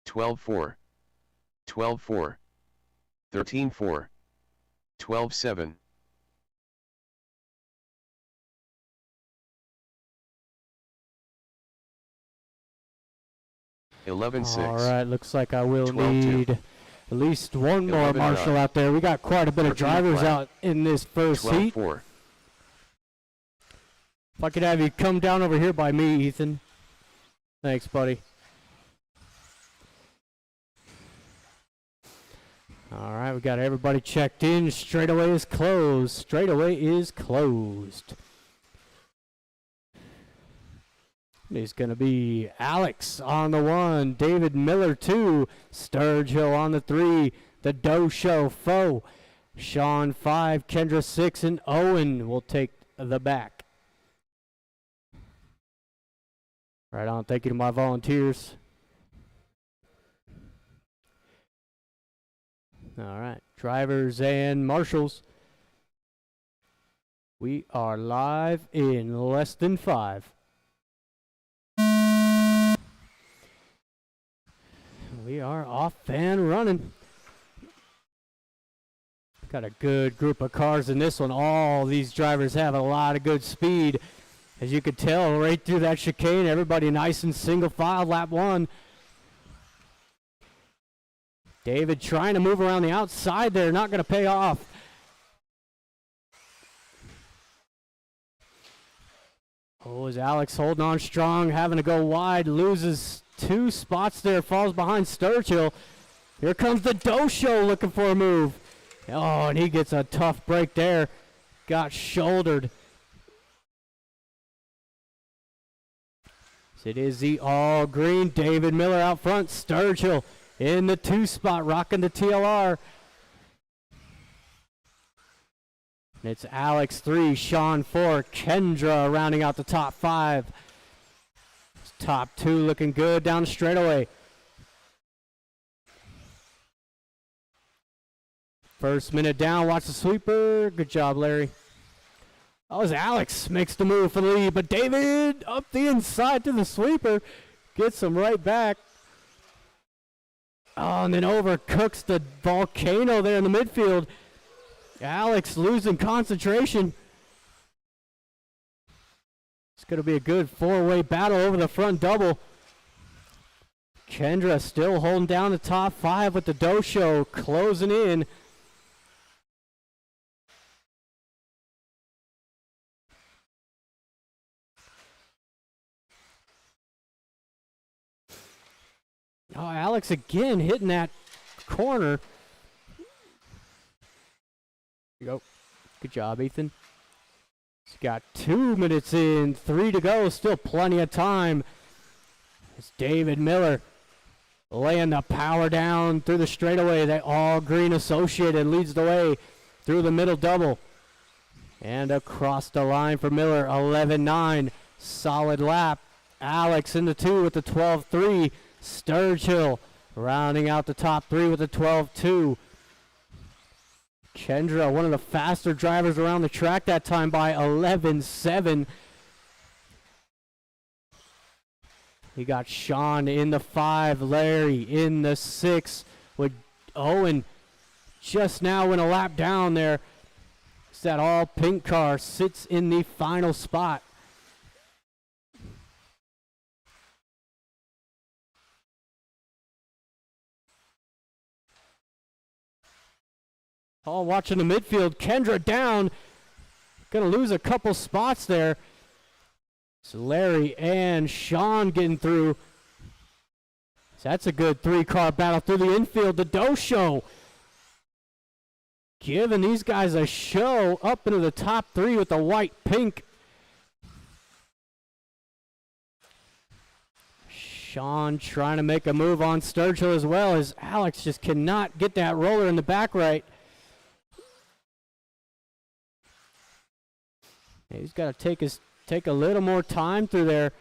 12-4, 12-4, 13-4, 12-7. 11-6. All right, looks like I will 12-2. need at least one more 11-9. marshal out there. We got quite a bit of 14-5. drivers out in this first heat. 12-4. If I could have you come down over here by me, Ethan. Thanks, buddy. All right, we got everybody checked in. Straightaway is closed. Straightaway is closed. It's going to be Alex on the 1, David Miller 2, Sturgill on the 3, the Doe Show Foe, Sean 5, Kendra 6, and Owen will take the back. Right on. Thank you to my volunteers. All right, drivers and marshals. We are live in less than 5. We are off and running. Got a good group of cars in this one. All these drivers have a lot of good speed. As you could tell, right through that chicane, everybody nice and single file, lap 1. David trying to move around the outside there, not going to pay off. Oh, is Alex holding on strong, having to go wide, loses 2 spots there, falls behind Sturgill. Here comes the Doe Show looking for a move. Oh, and he gets a tough break there. Got shouldered. It is the all green David Miller out front. Sturgill in the 2 spot, rocking the TLR. And it's Alex 3, Sean 4, Kendra rounding out the top 5. Top 2 looking good down the straightaway. First minute down, watch the sweeper. Good job, Larry. Oh, as Alex makes the move for the lead, but David up the inside to the sweeper. Gets him right back. Oh, and then overcooks the volcano there in the midfield. Alex losing concentration. It's going to be a good 4-way battle over the front double. Kendra still holding down the top 5 with the Doe Show closing in. Oh, Alex again hitting that corner. Here you go. Good job, Ethan. He's got 2 minutes in, 3 to go, still plenty of time. It's David Miller laying the power down through the straightaway. That all green Associated leads the way through the middle double. And across the line for Miller, 11-9, solid lap. Alex in the 2 with the 12-3. Sturgill rounding out the top 3 with the 12-2. Kendra, one of the faster drivers around the track that time by 11-7. You got Sean in the 5, Larry in the 6 with Owen just now went a lap down there. It's that all pink car sits in the final spot. All watching the midfield. Kendra down. Going to lose a couple spots there. So Larry and Sean getting through. So that's a good 3-car battle through the infield. The Doe Show giving these guys a show up into the top 3 with the white pink. Sean trying to make a move on Sturgill as well as Alex just cannot get that roller in the back right. He's got to take a little more time through there.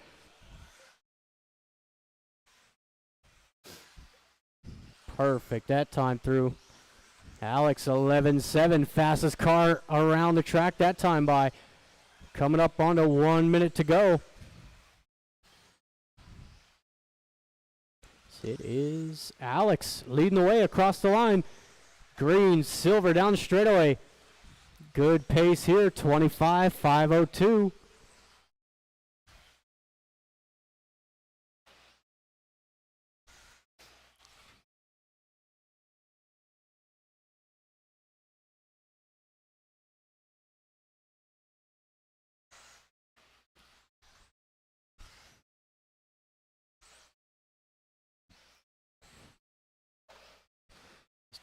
Perfect that time through. Alex 11-7, fastest car around the track that time by. Coming up on to 1 minute to go. It is Alex leading the way across the line. Green, silver down the straightaway. Good pace here, 25.502.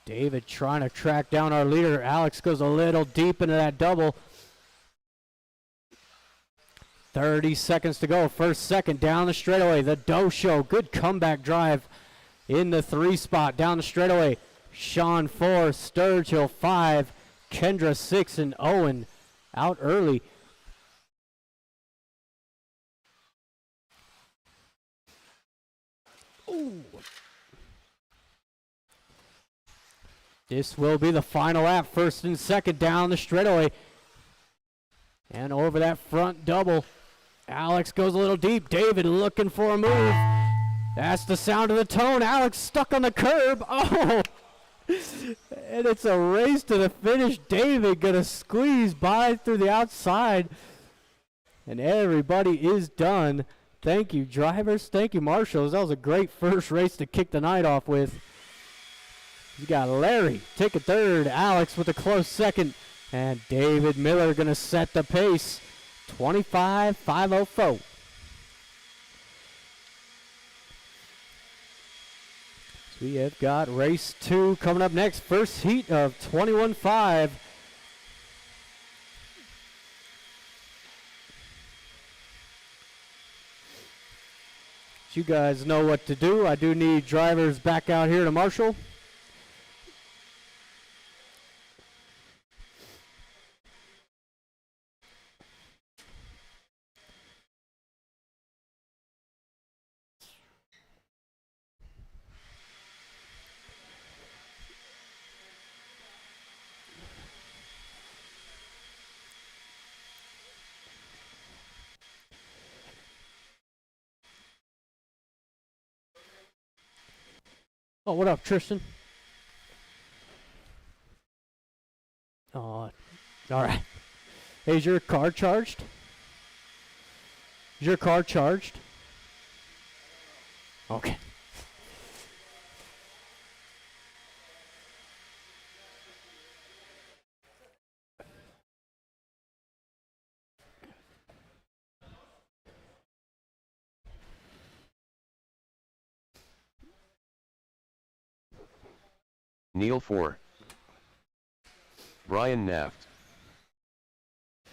David trying to track down our leader. Alex goes a little deep into that double. 30 seconds to go. First second down the straightaway. The Doe Show. Good comeback drive in the 3 spot down the straightaway. Sean 4, Sturgill 5, Kendra 6, and Owen out early. Ooh. This will be the final lap. First and second down the straightaway. And over that front double. Alex goes a little deep. David looking for a move. That's the sound of the tone. Alex stuck on the curb. Oh! And it's a race to the finish. David gonna squeeze by through the outside. And everybody is done. Thank you, drivers. Thank you, marshals. That was a great first race to kick the night off with. You got Larry taking third, Alex with a close second, and David Miller going to set the pace, 25.504. So we have got race 2 coming up next, first heat of 21.5. You guys know what to do. I do need drivers back out here to marshal. Oh, what up, Tristan? Oh, all right. Hey, is your car charged? Is your car charged? Okay. Neil 4. Brian Naft.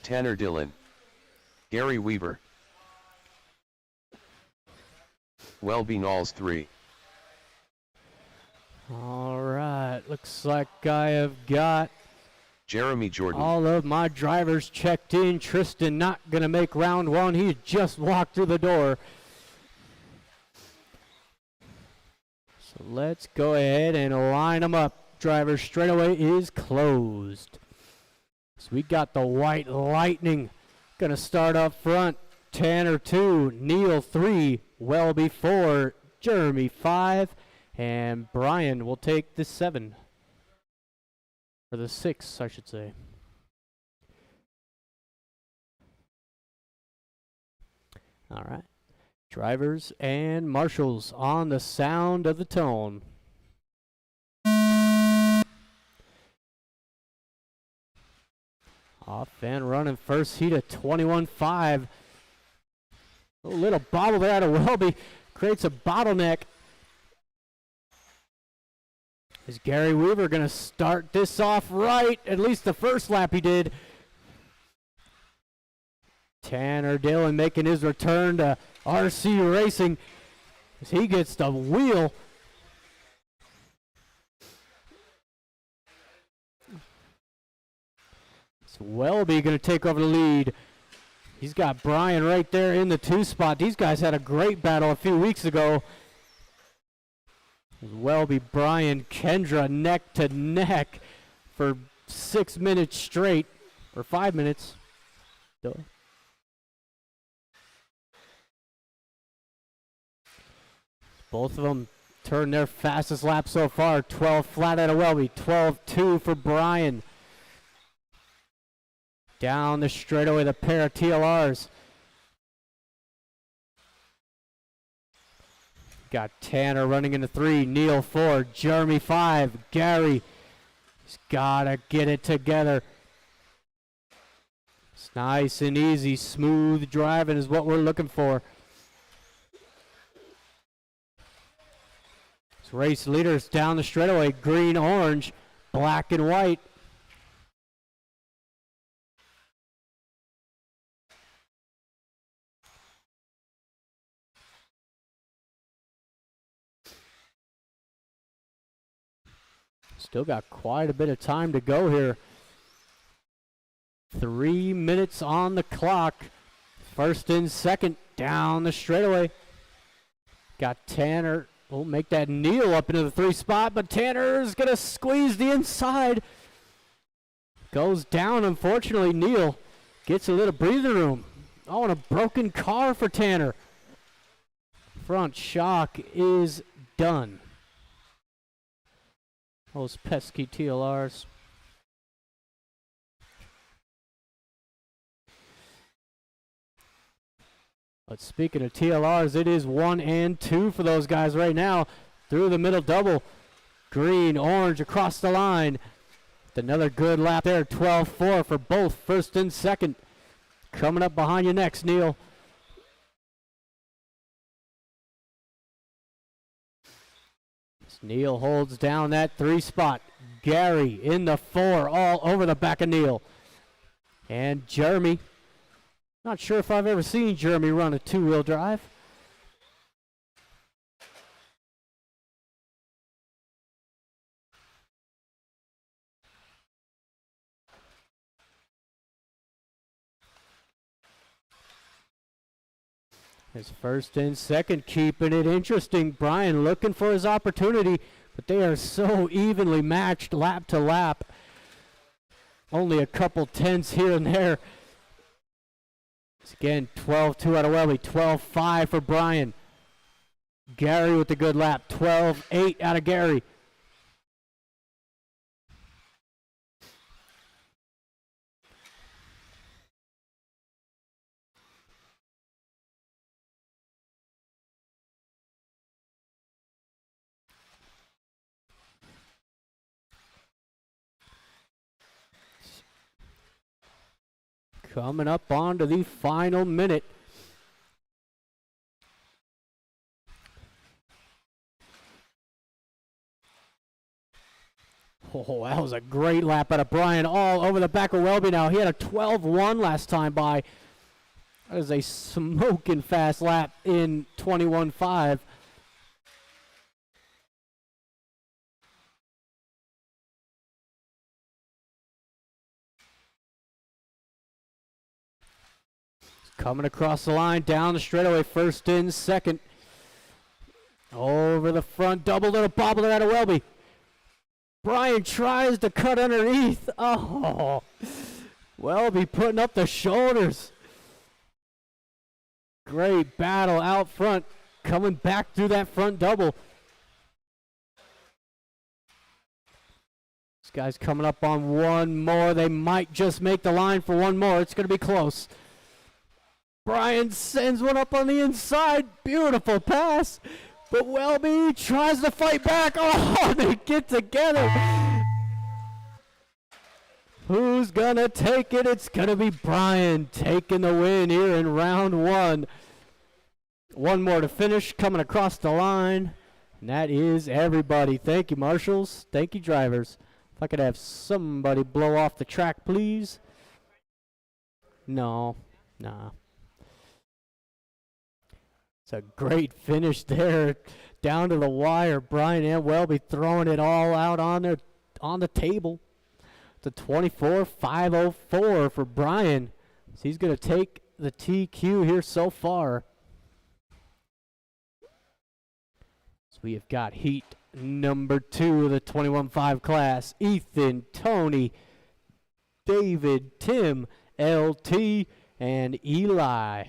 Tanner Dillon. Gary Weaver. Welby Knowles 3. All right. Looks like I have got Jeremy Jordan. all of my drivers checked in. Tristan not going to make round 1. He just walked through the door. So let's go ahead and line them up. Driver straightaway is closed. So we got the White Lightning going to start up front. Tanner 2, Neil 3, Welby 4, Jeremy 5, and Brian will take the 7. Or the 6, I should say. All right. Drivers and marshals on the sound of the tone. Off and running, first heat at 21.5. A little bobble there out of Welby. Creates a bottleneck. Is Gary Weaver going to start this off right? At least the first lap he did. Tanner Dillon making his return to RC Racing as he gets the wheel. So Welby going to take over the lead. He's got Brian right there in the 2 spot. These guys had a great battle a few weeks ago. Welby, Brian, Kendra neck to neck for 6 minutes straight, or 5 minutes. Duh. Both of them Turned their fastest lap so far. 12 flat out of Welby. 12.2 for Brian. Down the straightaway, the pair of TLRs. Got Tanner running into 3. Neil 4. Jeremy 5. Gary. He's got to get it together. It's nice and easy. Smooth driving is what we're looking for. Race leaders down the straightaway, green, orange, black and white. Still got quite a bit of time to go here. 3 minutes on the clock. First and second down the straightaway. Got Tanner. We'll make that Neil up into the 3 spot, but Tanner's going to squeeze the inside. Goes down, unfortunately. Neil gets a little breathing room. Oh, and a broken car for Tanner. Front shock is done. Those pesky TLRs. But speaking of TLRs, it is 1 and 2 for those guys right now. Through the middle double. Green, orange across the line. Another good lap there. 12.4 for both first and second. Coming up behind you next, Neil. Neil holds down that 3 spot. Gary in the 4, all over the back of Neil. And Jeremy. Not sure if I've ever seen Jeremy run a 2-wheel drive. His first and second, keeping it interesting. Brian looking for his opportunity, but they are so evenly matched lap to lap. Only a couple tenths here and there. It's again 12.2 out of Welby, 12.5 for Brian. Gary with the good lap, 12.8 out of Gary. Coming up onto the final minute. Oh, that was a great lap out of Brian, all over the back of Welby now. He had a 12.1 last time by. That is a smoking fast lap in 21.5. Coming across the line, down the straightaway, first in, second. Over the front, double little bobble out of Welby. Brian tries to cut underneath. Oh, Welby putting up the shoulders. Great battle out front, coming back through that front double. This guy's coming up on one more. They might just make the line for one more. It's going to be close. Brian sends one up on the inside. Beautiful pass. But Welby tries to fight back. Oh, they get together. Who's going to take it? It's going to be Brian taking the win here in round 1. One more to finish, coming across the line. And that is everybody. Thank you, marshals. Thank you, drivers. If I could have somebody blow off the track, please. No. Nah. It's a great finish there, down to the wire. Brian and Welby throwing it all out on the table. It's a 24.504 for Brian. So he's going to take the TQ here so far. So we have got heat number 2 of the 21.5 class. Ethan, Tony, David, Tim, LT, and Eli.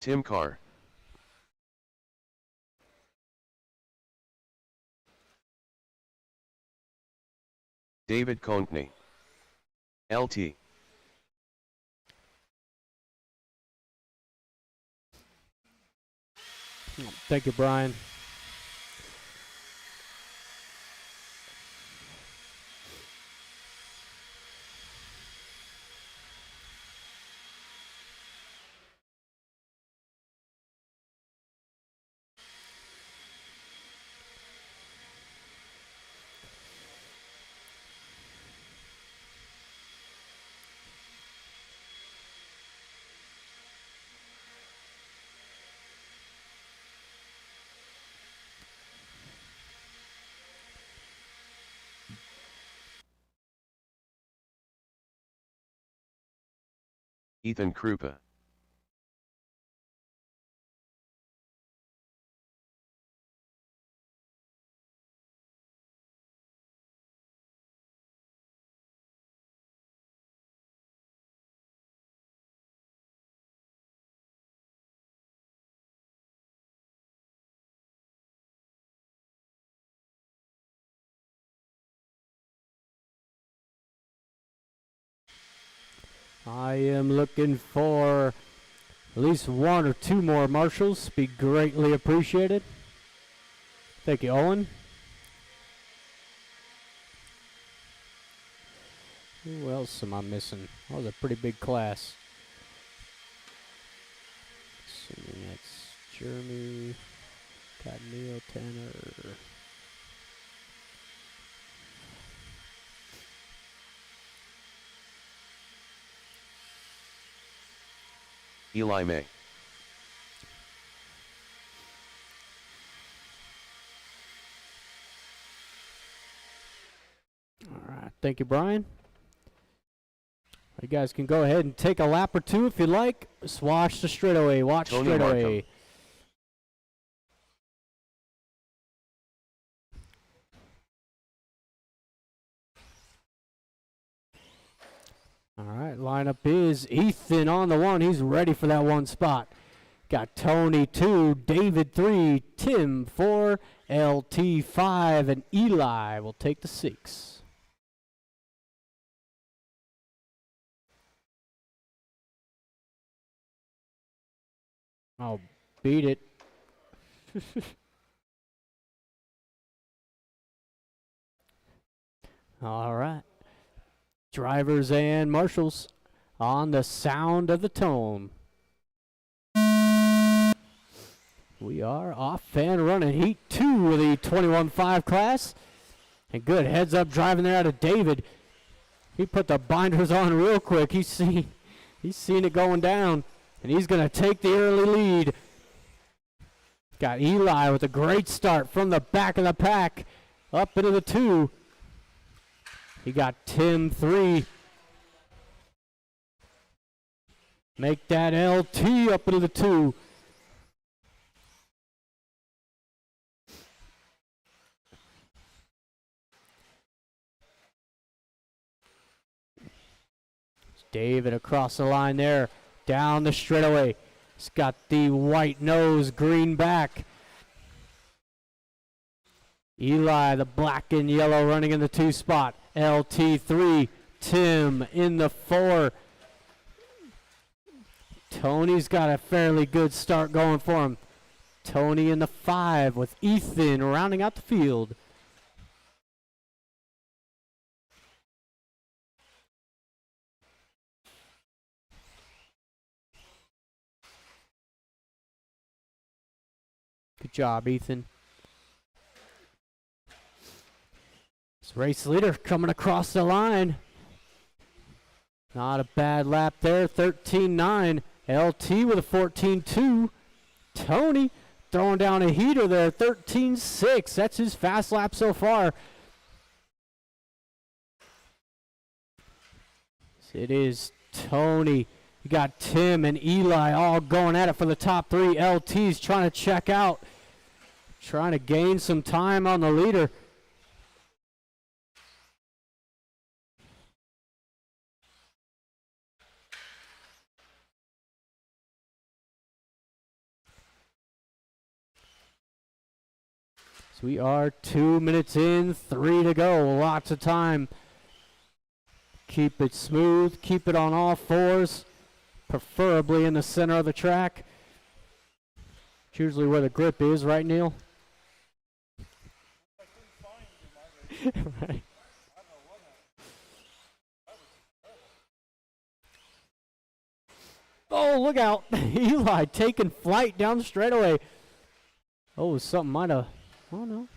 Tim Carr. David Contney. LT. Thank you, Brian. Ethan Krupa. I am looking for at least 1 or 2 more marshals. Be greatly appreciated. Thank you, Owen. Who else am I missing? Oh, that was a pretty big class. Assuming that's Jeremy, got Neil Tanner. Eli May. All right, thank you, Brian. You guys can go ahead and take a lap or 2 if you like. Just watch the straightaway. Watch Tony straightaway. Markham. All right, lineup is Ethan on the 1. He's ready for that 1 spot. Got Tony 2, David 3, Tim 4, LT 5, and Eli will take the 6. Oh, beat it. All right. Drivers and marshals on the sound of the tone. We are off and running. Heat 2 of the 21.5 class. And good heads up driving there out of David. He put the binders on real quick. He's seen it going down. And he's going to take the early lead. Got Eli with a great start from the back of the pack. Up into the 2. He got Tim 3. Make that LT up into the 2. David across the line there. Down the straightaway. He's got the white nose, green back. Eli, the black and yellow, running in the 2 spot. LT3, Tim in the 4. Tony's got a fairly good start going for him. Tony in the 5 with Ethan rounding out the field. Good job, Ethan. This race leader coming across the line. Not a bad lap there, 13.9. LT with a 14.2. Tony throwing down a heater there, 13.6. That's his fast lap so far. It is Tony. You got Tim and Eli all going at it for the top 3. LT's trying to check out. Trying to gain some time on the leader. So we are 2 minutes in, 3 to go. Lots of time. Keep it smooth. Keep it on all fours, preferably in the center of the track. It's usually where the grip is, right, Neil? Right. Oh, look out. Eli taking flight down the straightaway. Oh, something might have, oh no.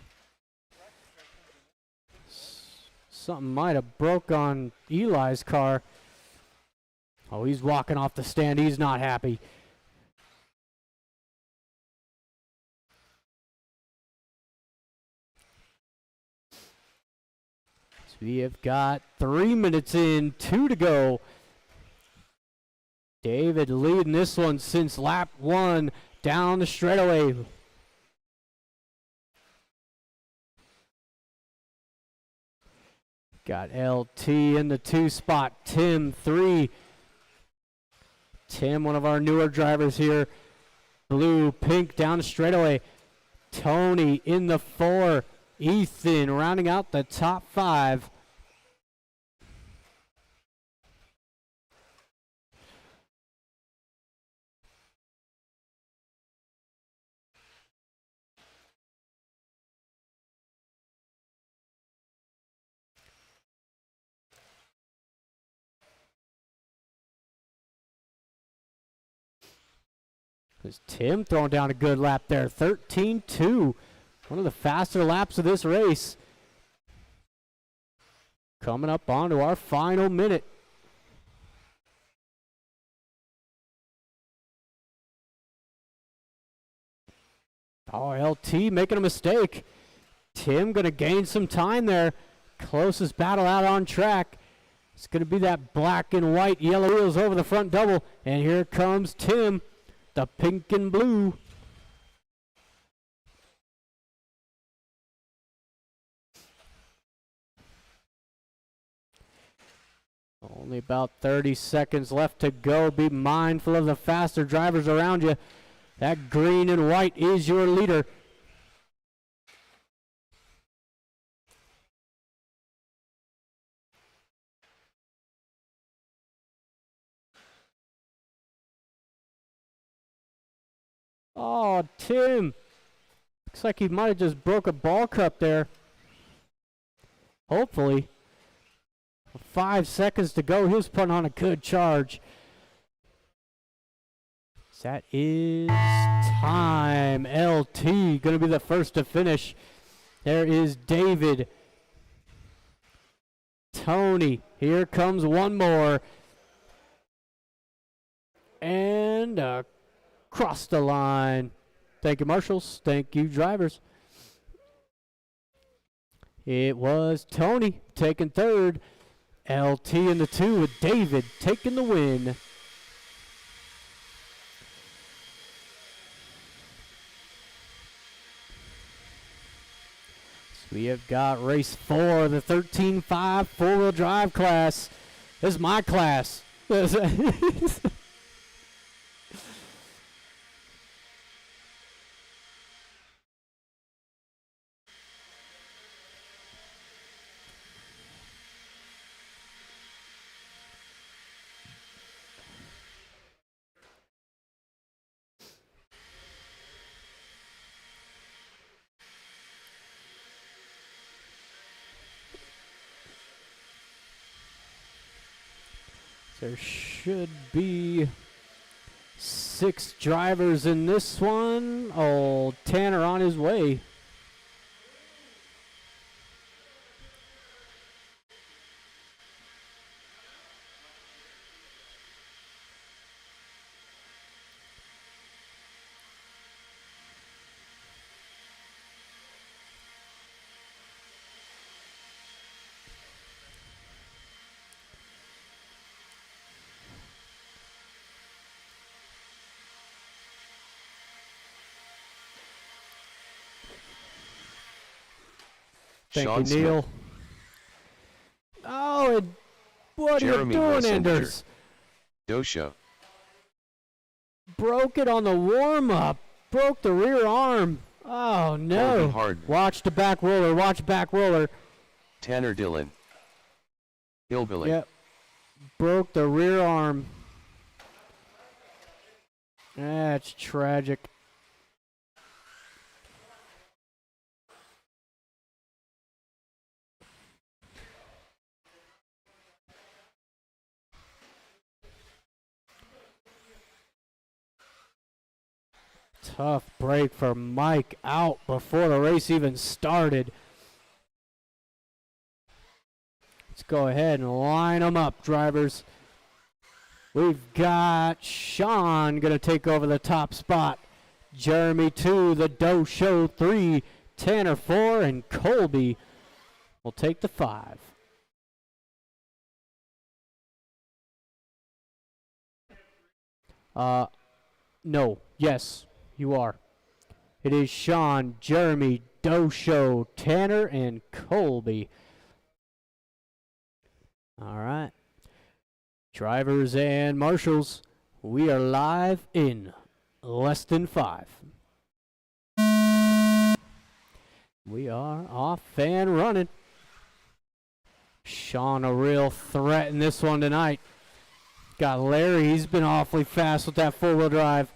Something might have broke on Eli's car. Oh, he's walking off the stand. He's not happy. So we have got 3 minutes in, 2 to go. David leading this one since lap 1 down the straightaway. Got LT in the 2 spot, Tim 3. Tim, one of our newer drivers here. Blue, pink down the straightaway. Tony in the 4. Ethan rounding out the top 5. There's Tim throwing down a good lap there. 13-2. One of the faster laps of this race. Coming up onto our final minute. Oh, LT making a mistake. Tim going to gain some time there. Closest battle out on track. It's going to be that black and white yellow wheels over the front double. And here comes Tim, the pink and blue. Only about 30 seconds left to go. Be mindful of the faster drivers around you. That green and white is your leader. Oh, Tim. Looks like he might have just broke a ball cup there. Hopefully. 5 seconds to go. He was putting on a good charge. That is time. LT going to be the first to finish. There is David. Tony. Here comes one more. And across the line. Thank you, marshals. Thank you, drivers. It was Tony taking third. LT in the 2 with David taking the win. So we have got race 4, the 13.5 4-wheel drive class. This is my class. There should be 6 drivers in this one. Oh, Tanner on his way. Thank Sean you, Neil. Smith. Oh, and what Jeremy are you doing, Wilson Anders? Dosha. Broke it on the warm-up. Broke the rear arm. Oh, no. Colby Hardman. Watch the back roller. Watch back roller. Tanner Dillon. Hillbilly. Yep. Broke the rear arm. That's tragic. Tough break for Mike, out before the race even started. Let's go ahead and line them up, drivers. We've got Sean going to take over the top spot. Jeremy 2, the Doe Show 3, Tanner 4, and Colby will take the 5. No. Yes, you are. It is Sean, Jeremy, Doe Show, Tanner, and Colby. All right. Drivers and marshals, we are live in less than 5. We are off and running. Sean, a real threat in this one tonight. Got Larry, he's been awfully fast with that four-wheel drive.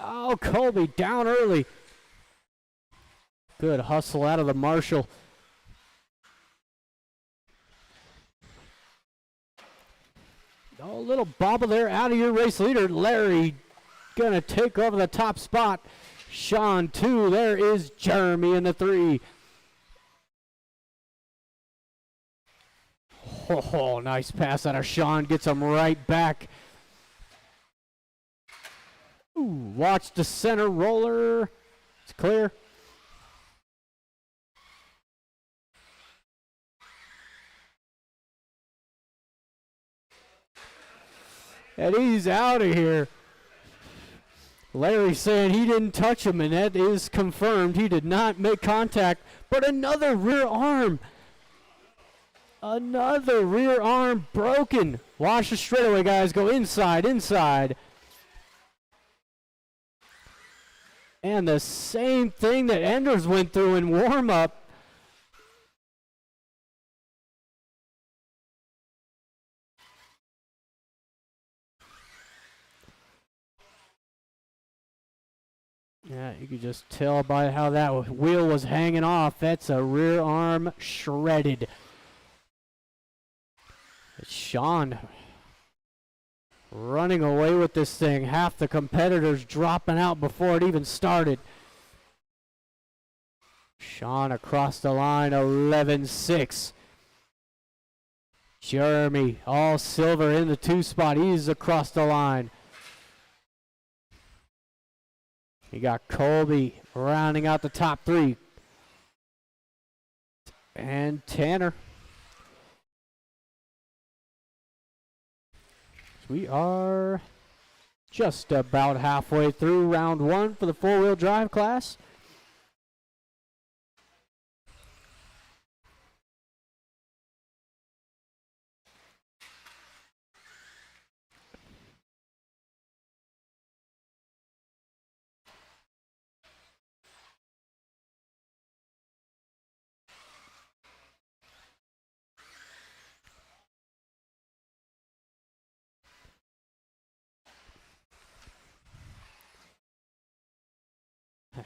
Oh, Colby down early. Good hustle out of the marshal. Oh, little bobble there out of your race leader. Larry gonna take over the top spot. Sean 2, there is Jeremy in the 3. Oh, nice pass out of Sean, gets him right back. Ooh, watch the center roller. It's clear. And he's out of here. Larry saying he didn't touch him, and that is confirmed. He did not make contact, but another rear arm. Another rear arm broken. Watch the straightaway, guys. Go inside, inside. And the same thing that Enders went through in warm-up. Yeah, you could just tell by how that wheel was hanging off. That's a rear arm shredded. It's Sean running away with this thing. Half the competitors dropping out before it even started. Sean across the line, 11-6. Jeremy, all silver in the 2 spot. He's across the line. You got Colby rounding out the top 3. And Tanner. We are just about halfway through round 1 for the 4-wheel drive class.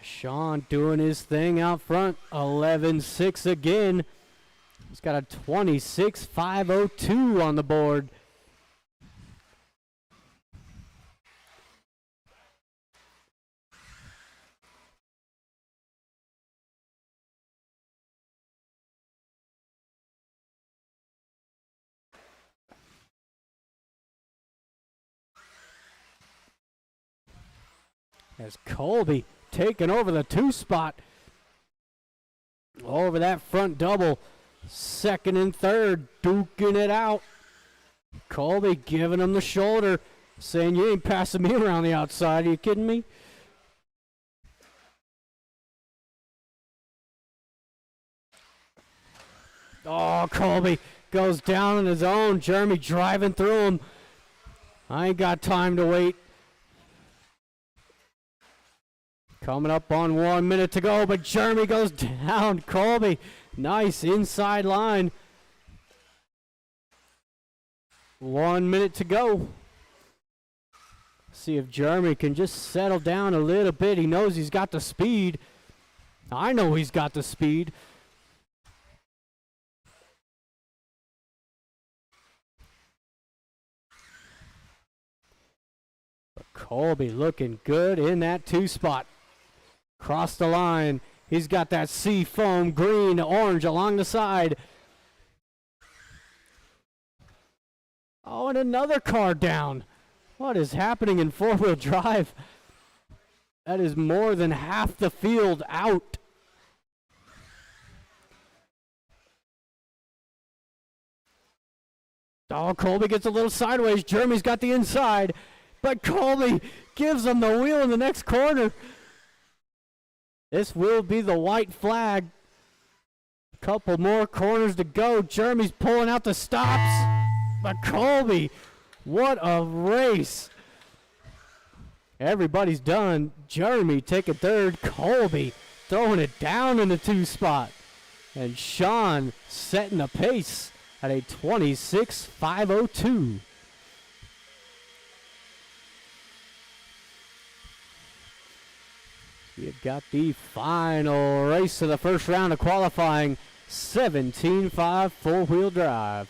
Sean doing his thing out front, 11-6 again. He's got a 26.502 on the board. As Colby taking over the 2 spot. Over that front double. 2nd and 3rd, duking it out. Colby giving him the shoulder, saying, you ain't passing me around the outside. Are you kidding me? Oh, Colby goes down on his own. Jeremy driving through him. I ain't got time to wait. Coming up on 1 minute to go, but Jeremy goes down. Colby, nice inside line. 1 minute to go. See if Jeremy can just settle down a little bit. He knows he's got the speed. I know he's got the speed. But Colby looking good in that 2 spot. Cross the line. He's got that sea foam green, orange along the side. Oh, and another car down. What is happening in 4-wheel drive? That is more than half the field out. Oh, Colby gets a little sideways. Jeremy's got the inside, but Colby gives him the wheel in the next corner. This will be the white flag. A couple more corners to go. Jeremy's pulling out the stops. But Colby, what a race. Everybody's done. Jeremy taking third. Colby throwing it down in the 2 spot. And Sean setting the pace at a 26.502. We've got the final race of the first round of qualifying. 17.5 4-wheel drive.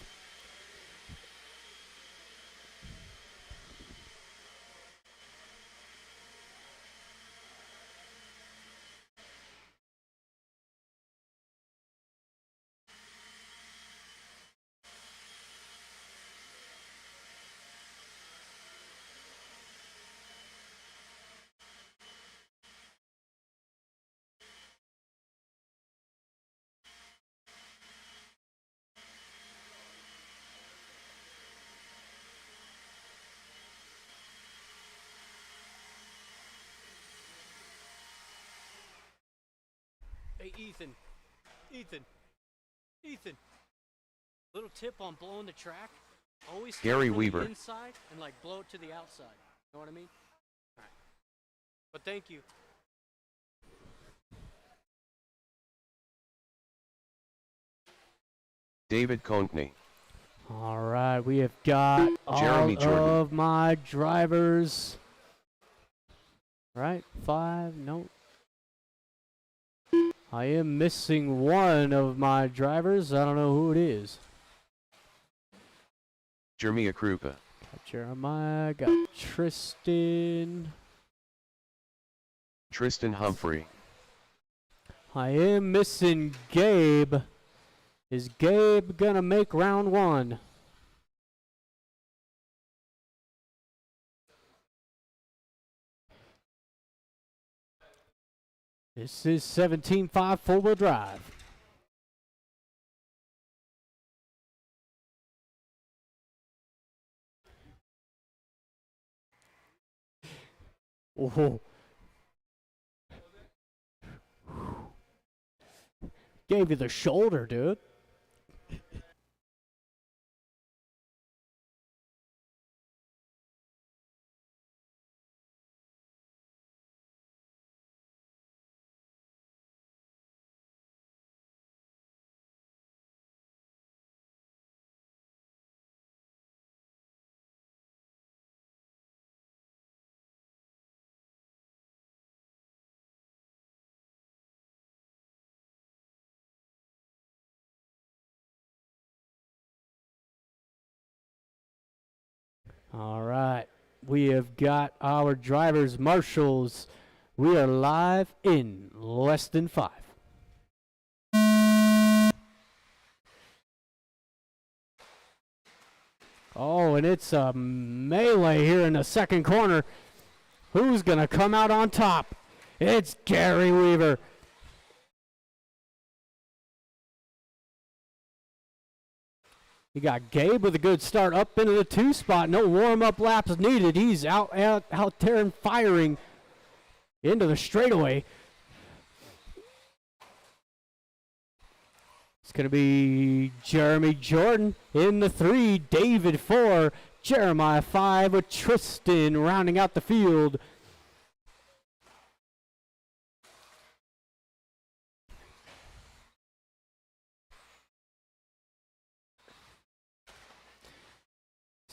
Hey, Ethan. Little tip on blowing the track. Always Gary start from Weaver. the inside and like blow it to the outside. You know what I mean? All right. But thank you. David Conkney. All right, we have got Jeremy all Jordan. of my drivers. Right, 5, no. I am missing one of my drivers. I don't know who it is. Jeremiah Krupa. Got Jeremiah, got Tristan. Tristan Humphrey. I am missing Gabe. Is Gabe gonna make round 1? This is 17.5 4-wheel drive. Oh. Gave you the shoulder, dude. All right. We have got our drivers' marshals. We are live in less than 5. Oh, and it's a melee here in the second corner. Who's going to come out on top? It's Gary Weaver. You got Gabe with a good start up into the 2 spot. No warm-up laps needed. He's out there and firing into the straightaway. It's going to be Jeremy Jordan in the 3, David 4, Jeremiah 5 with Tristan rounding out the field.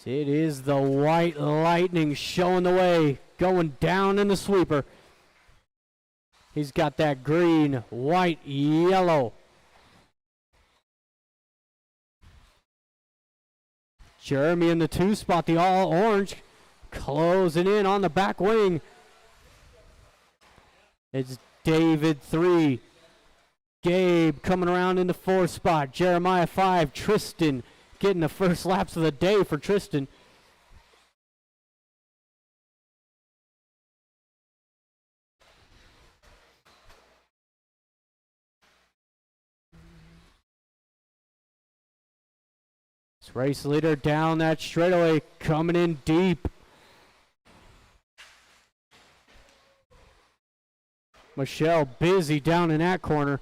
It is the White Lightning showing the way, going down in the sweeper. He's got that green, white, yellow. Jeremy in the 2 spot, the all orange, closing in on the back wing. It's David 3. Gabe coming around in the 4 spot. Jeremiah 5. Tristan getting the first laps of the day for Tristan. This race leader down that straightaway, coming in deep. Michelle busy down in that corner.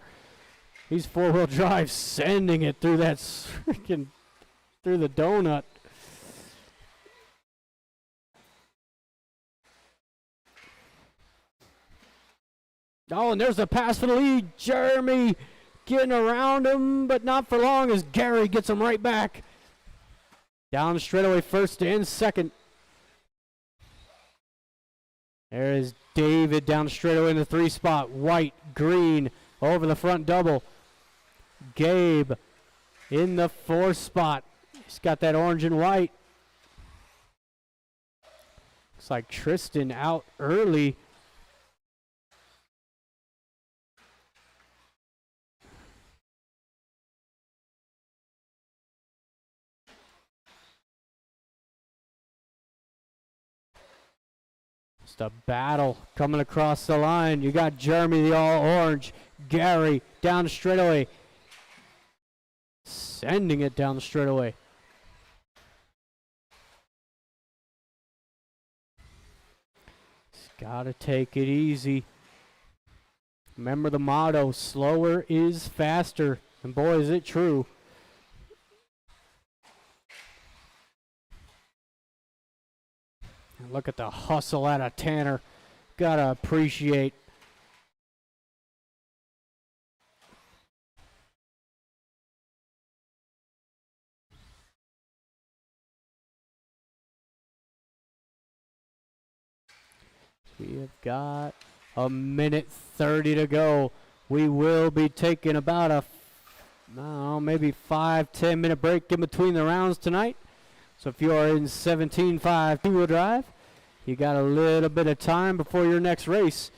He's 4-wheel drive, sending it through that freaking, through the donut. Oh, and there's a pass for the lead. Jeremy getting around him, but not for long as Gary gets him right back. Down the straightaway, first and second. There is David down the straightaway in the 3 spot. White, green, over the front double. Gabe in the 4 spot. He's got that orange and white. Looks like Tristan out early. Just a battle coming across the line. You got Jeremy, the all orange. Gary down the straightaway. Sending it down the straightaway. Just gotta take it easy. Remember the motto, slower is faster. And boy, is it true. And look at the hustle out of Tanner. Gotta appreciate. We have got a minute 30 to go. We will be taking about a, I don't know, maybe 5-10 minute break in between the rounds tonight. So if you are in 17.5 two-wheel drive, you got a little bit of time before your next race.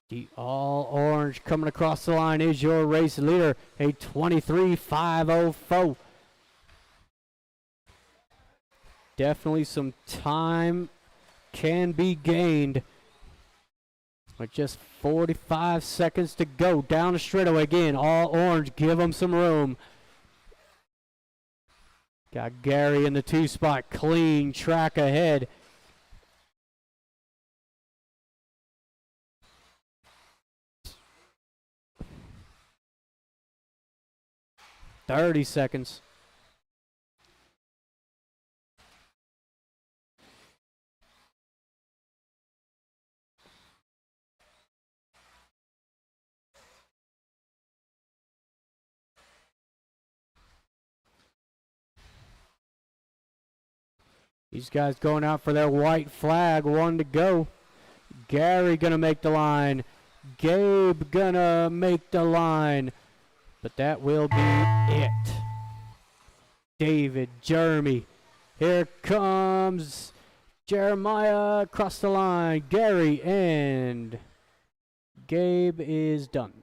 The all orange coming across the line is your race leader, a 23.504. Definitely some time can be gained. With just 45 seconds to go down the straightaway again. All orange, give them some room. Got Gary in the 2 spot, clean track ahead. $30 seconds. These guys going out for their white flag, 1 to go. Gary gonna make the line. Gabe gonna make the line. But that will be it. David, Jeremy. Here comes Jeremiah across the line. Gary and Gabe is done.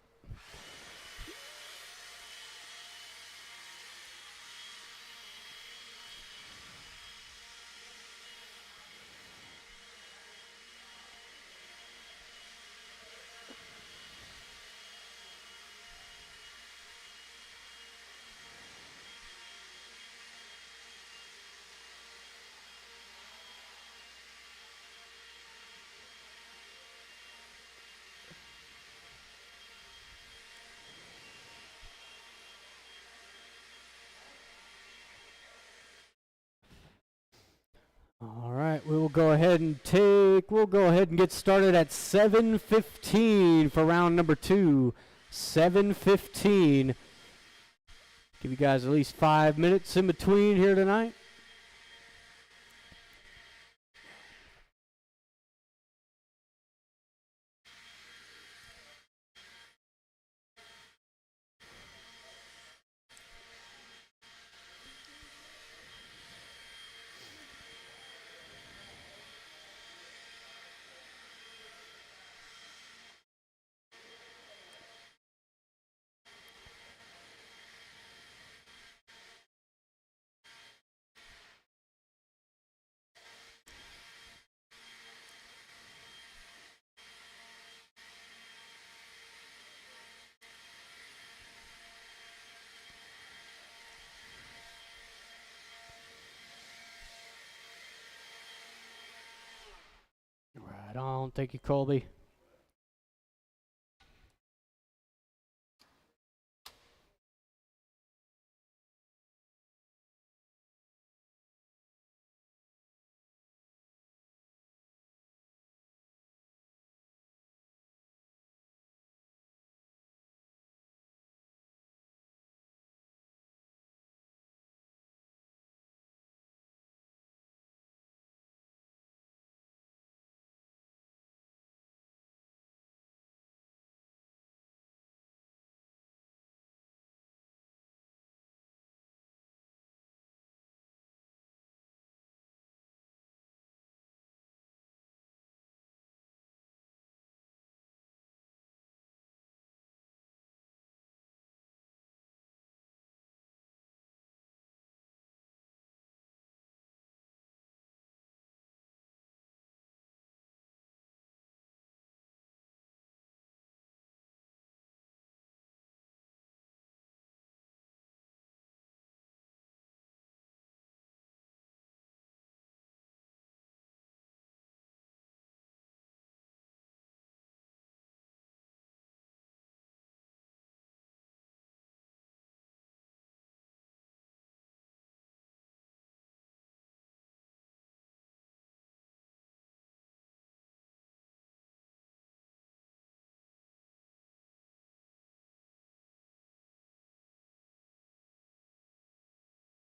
right, we'll go ahead and get started at 7:15 for round number 2. 7:15. Give you guys at least 5 minutes in between here tonight. Right on. Thank you, Colby.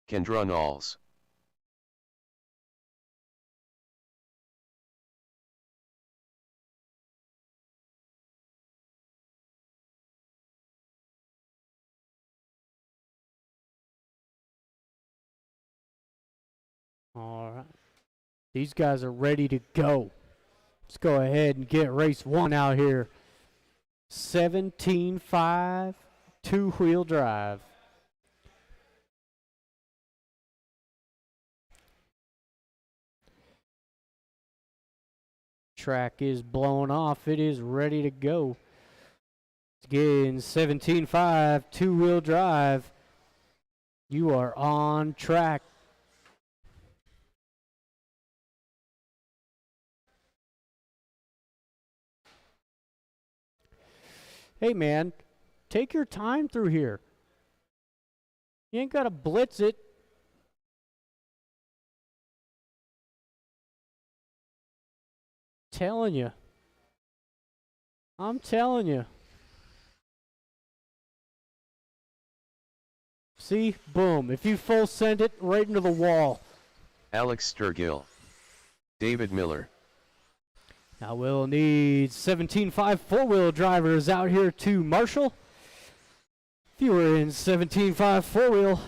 Kendra Knowles. All right. These guys are ready to go. Let's go ahead and get race 1 out here. 17.5 two-wheel drive. Track is blown off. It is ready to go. Again, 17.5 two-wheel drive. You are on track. Hey, man, take your time through here. You ain't got to blitz it. Telling you. I'm telling you. See? Boom. If you full send it right into the wall. Alex Sturgill. David Miller. Now we'll need 17.5 four-wheel drivers out here to Marshall. If you were in 17.5 four-wheel,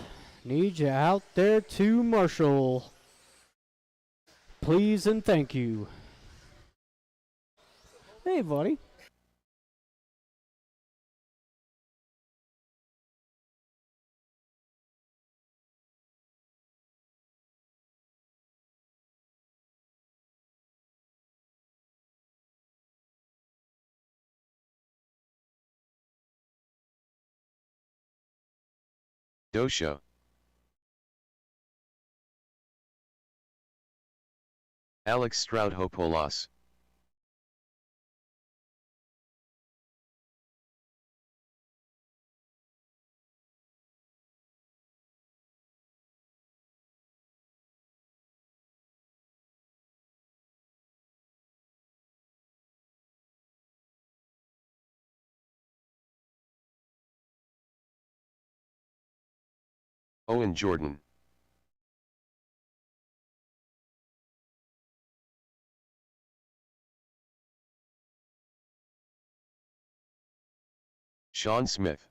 need you out there to Marshall. Please and thank you. Hey, buddy. Dosha. Alex Stroudhopoulos. Owen Jordan. Sean Smith.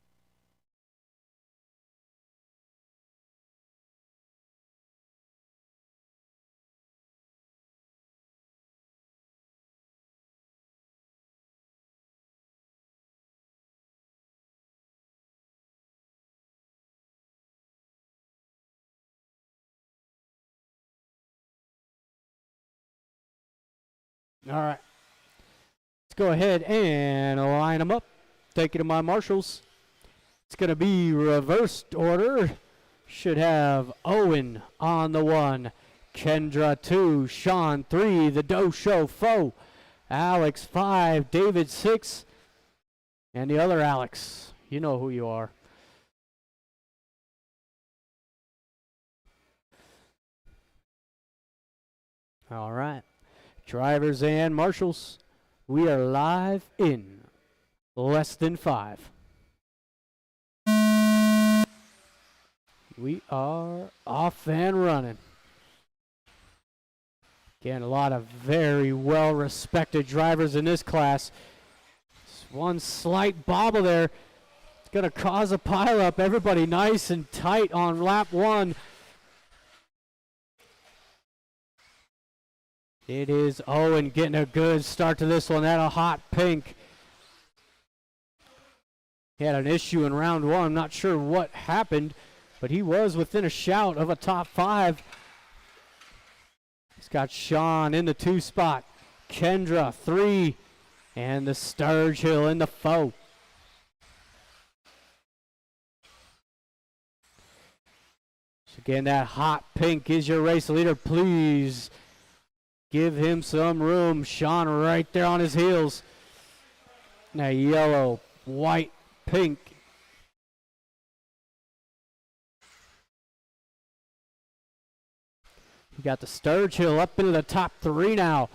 All right. Let's go ahead and line them up. Take it to my marshals. It's going to be reversed order. Should have Owen on the 1, Kendra 2, Sean 3, the Do Show foe, Alex 5, David 6, and the other Alex. You know who you are. All right. Drivers and marshals, we are live in less than 5. We are off and running. Again, a lot of very well-respected drivers in this class. Just one slight bobble there. It's going to cause a pileup. Everybody nice and tight on lap 1. It is Owen getting a good start to this one. That a hot pink. He had an issue in round 1. I'm not sure what happened, but he was within a shout of a top 5. He's got Sean in the 2 spot. Kendra 3. And the Sturgill in the foe. So again, that hot pink is your race leader. Please give him some room. Sean right there on his heels. Now yellow, white, pink. You got the Sturgill up into the top 3 now.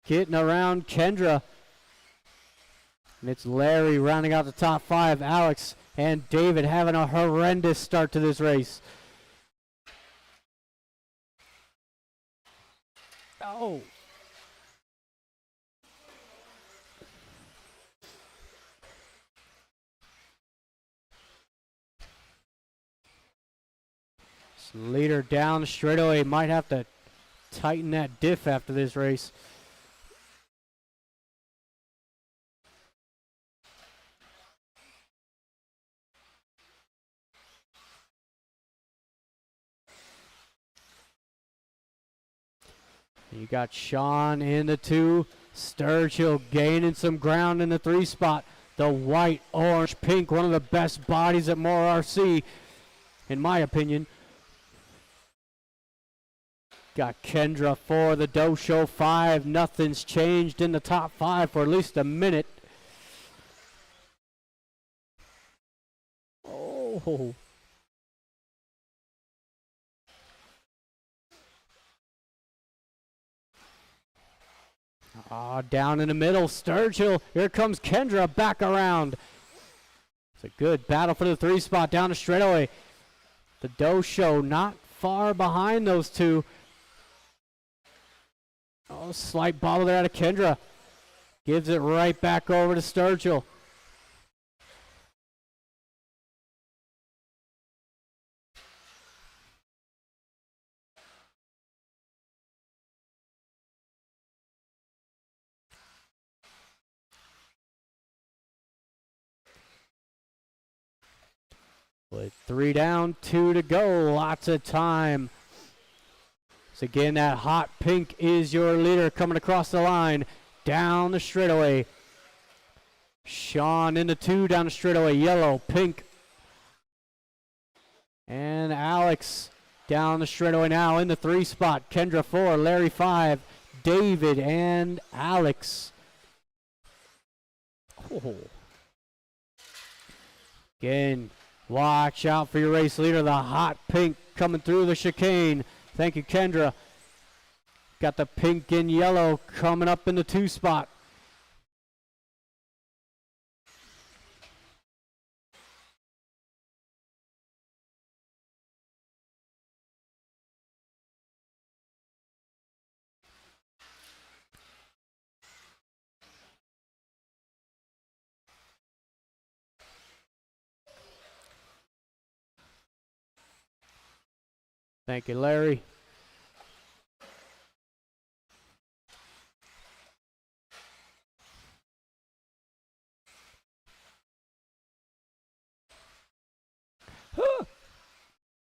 Getting around Kendra. And it's Larry rounding out the top 5. Alex and David having a horrendous start to this race. Oh. Leader down the straightaway. Might have to tighten that diff after this race. You got Sean in the 2. Sturgill gaining some ground in the 3 spot. The white, orange, pink, one of the best bodies at MHOR RC, in my opinion. Got Kendra 4, the Do Show 5. Nothing's changed in the top 5 for at least a minute. Oh. Down in the middle, Sturgill. Here comes Kendra back around. It's a good battle for the 3 spot down the straightaway. The Do Show not far behind those 2. Oh, slight bobble there out of Kendra. Gives it right back over to Sturgill. With 3 down, 2 to go. Lots of time. So again, that hot pink is your leader coming across the line. Down the straightaway. Sean in the 2 down the straightaway. Yellow, pink. And Alex down the straightaway now in the 3 spot. Kendra 4, Larry 5, David and Alex. Oh. Again, watch out for your race leader, the hot pink coming through the chicane. Thank you, Kendra. Got the pink and yellow coming up in the 2 spot. Thank you, Larry.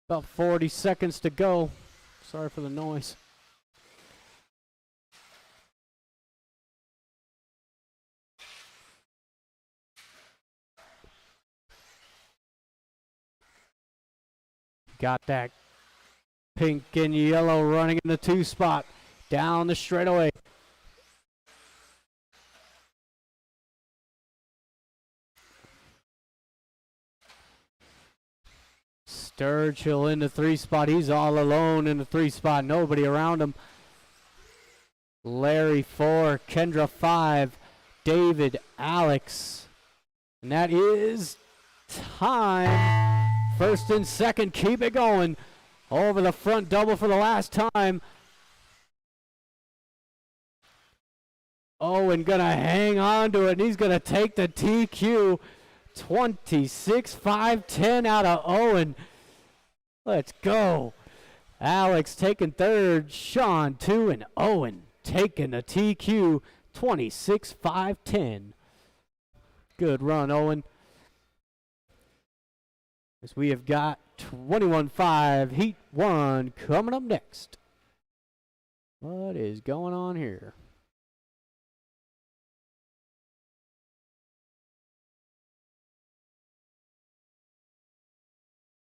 About 40 seconds to go. Sorry for the noise. Got that pink and yellow running in the 2 spot. Down the straightaway. Sturgill in the 3 spot. He's all alone in the 3 spot. Nobody around him. Larry 4, Kendra 5, David, Alex. And that is time. First and second, keep it going. Over the front double for the last time. Owen gonna hang on to it, and he's gonna take the TQ. 26-5-10 out of Owen. Let's go. Alex taking third, Sean 2, and Owen taking the TQ. 26-5-10. Good run, Owen. As we have got 21-5 Heat 1 coming up next. What is going on here?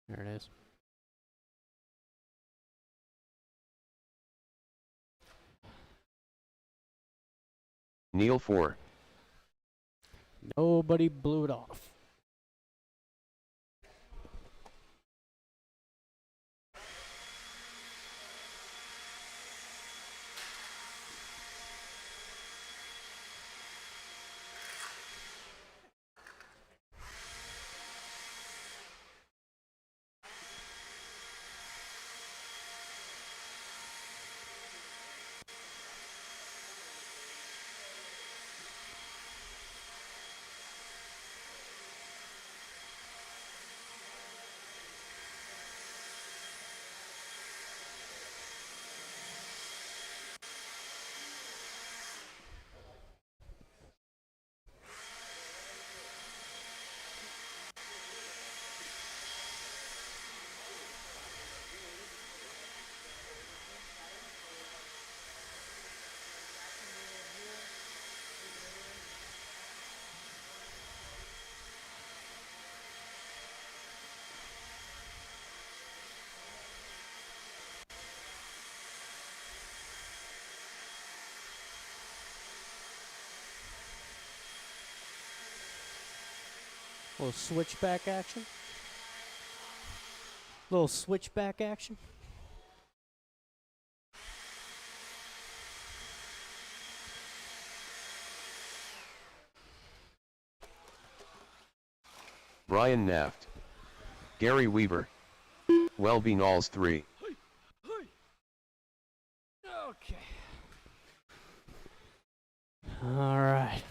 There it is. Neil 4. Nobody blew it off. Little switchback action. Little switchback action. Brian Naft. Gary Weaver. Wellbeing Alls 3. Okay. All right.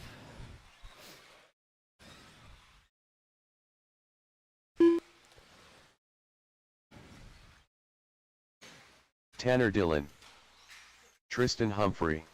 Tanner Dillon. Tristan Humphrey.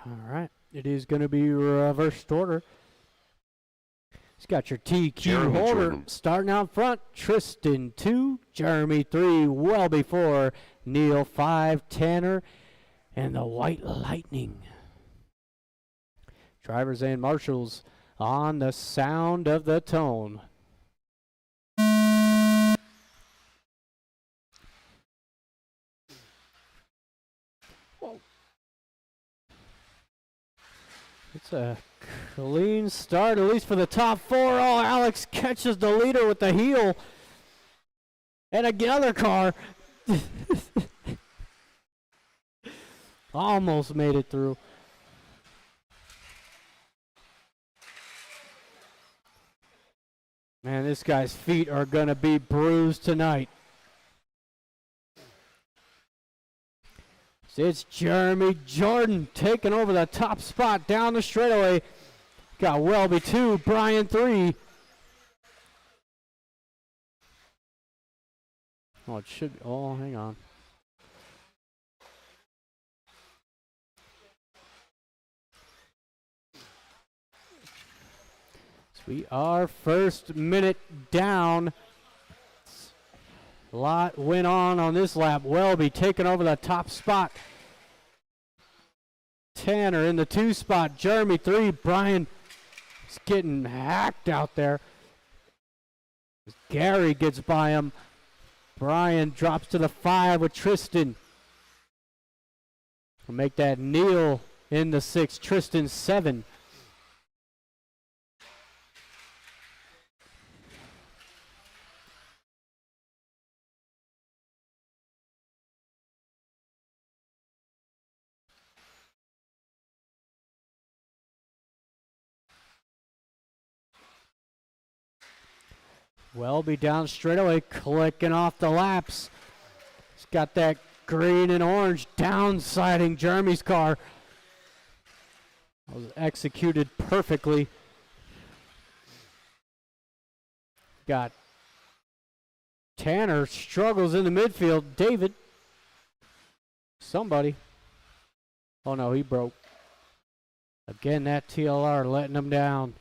All right. It is going to be reversed order. He's got your TQ Jeremy holder Jordan. starting out front. Tristan 2, Jeremy 3, well before Neil 5, Tanner, and the White Lightning. Drivers and marshals on the sound of the tone. It's a clean start, at least for the top 4. Oh, Alex catches the leader with the heel. And another car. Almost made it through. Man, this guy's feet are going to be bruised tonight. It's Jeremy Jordan taking over the top spot down the straightaway. Got Welby 2, Brian 3. Oh, it should be. Oh, hang on. So we are first minute down. A lot went on this lap. Welby taking over the top spot. Tanner in the 2 spot. Jeremy 3. Brian is getting hacked out there. Gary gets by him. Brian drops to the 5 with Tristan. We'll make that Neil in the 6. Tristan 7. Welby down straightaway, clicking off the laps. He's got that green and orange downsiding Jeremy's car. That was executed perfectly. Got Tanner struggles in the midfield. David. Somebody. Oh no, he broke. Again, that TLR letting him down.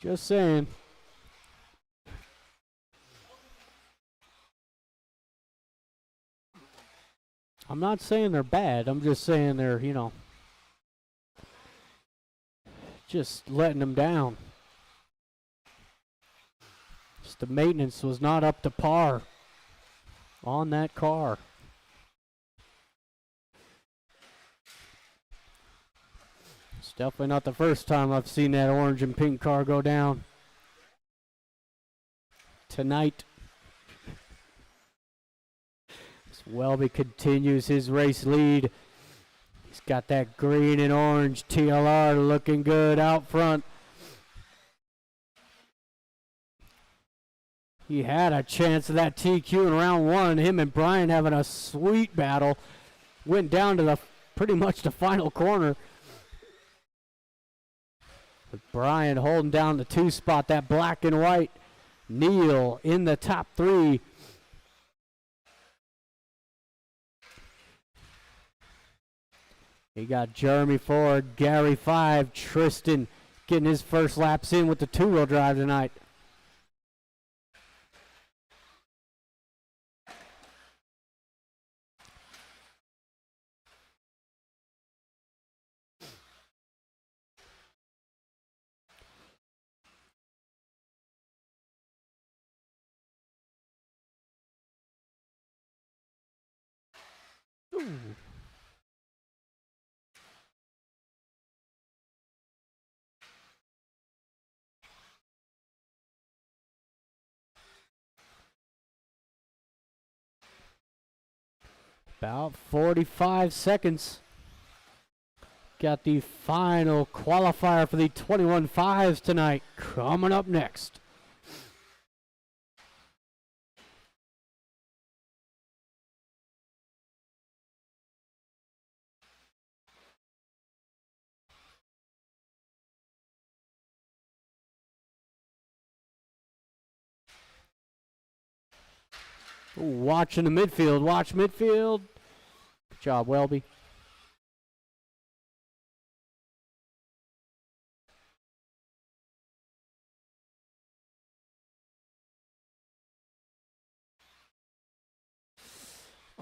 Just saying. I'm not saying they're bad. I'm just saying they're, just letting them down. Just the maintenance was not up to par on that car. It's definitely not the first time I've seen that orange and pink car go down. Tonight. Welby continues his race lead. He's got that green and orange TLR looking good out front. He had a chance of that TQ in round 1. Him and Brian having a sweet battle. Went down to the pretty much the final corner. With Brian holding down the 2 spot, that black and white. Neil in the top 3. He got Jeremy 4, Gary 5, Tristan getting his first laps in with the 2-wheel drive tonight. Ooh. About 45 seconds. Got the final qualifier for the 21.5s tonight coming up next. Ooh, watching the midfield. Watch midfield. Good job, Welby.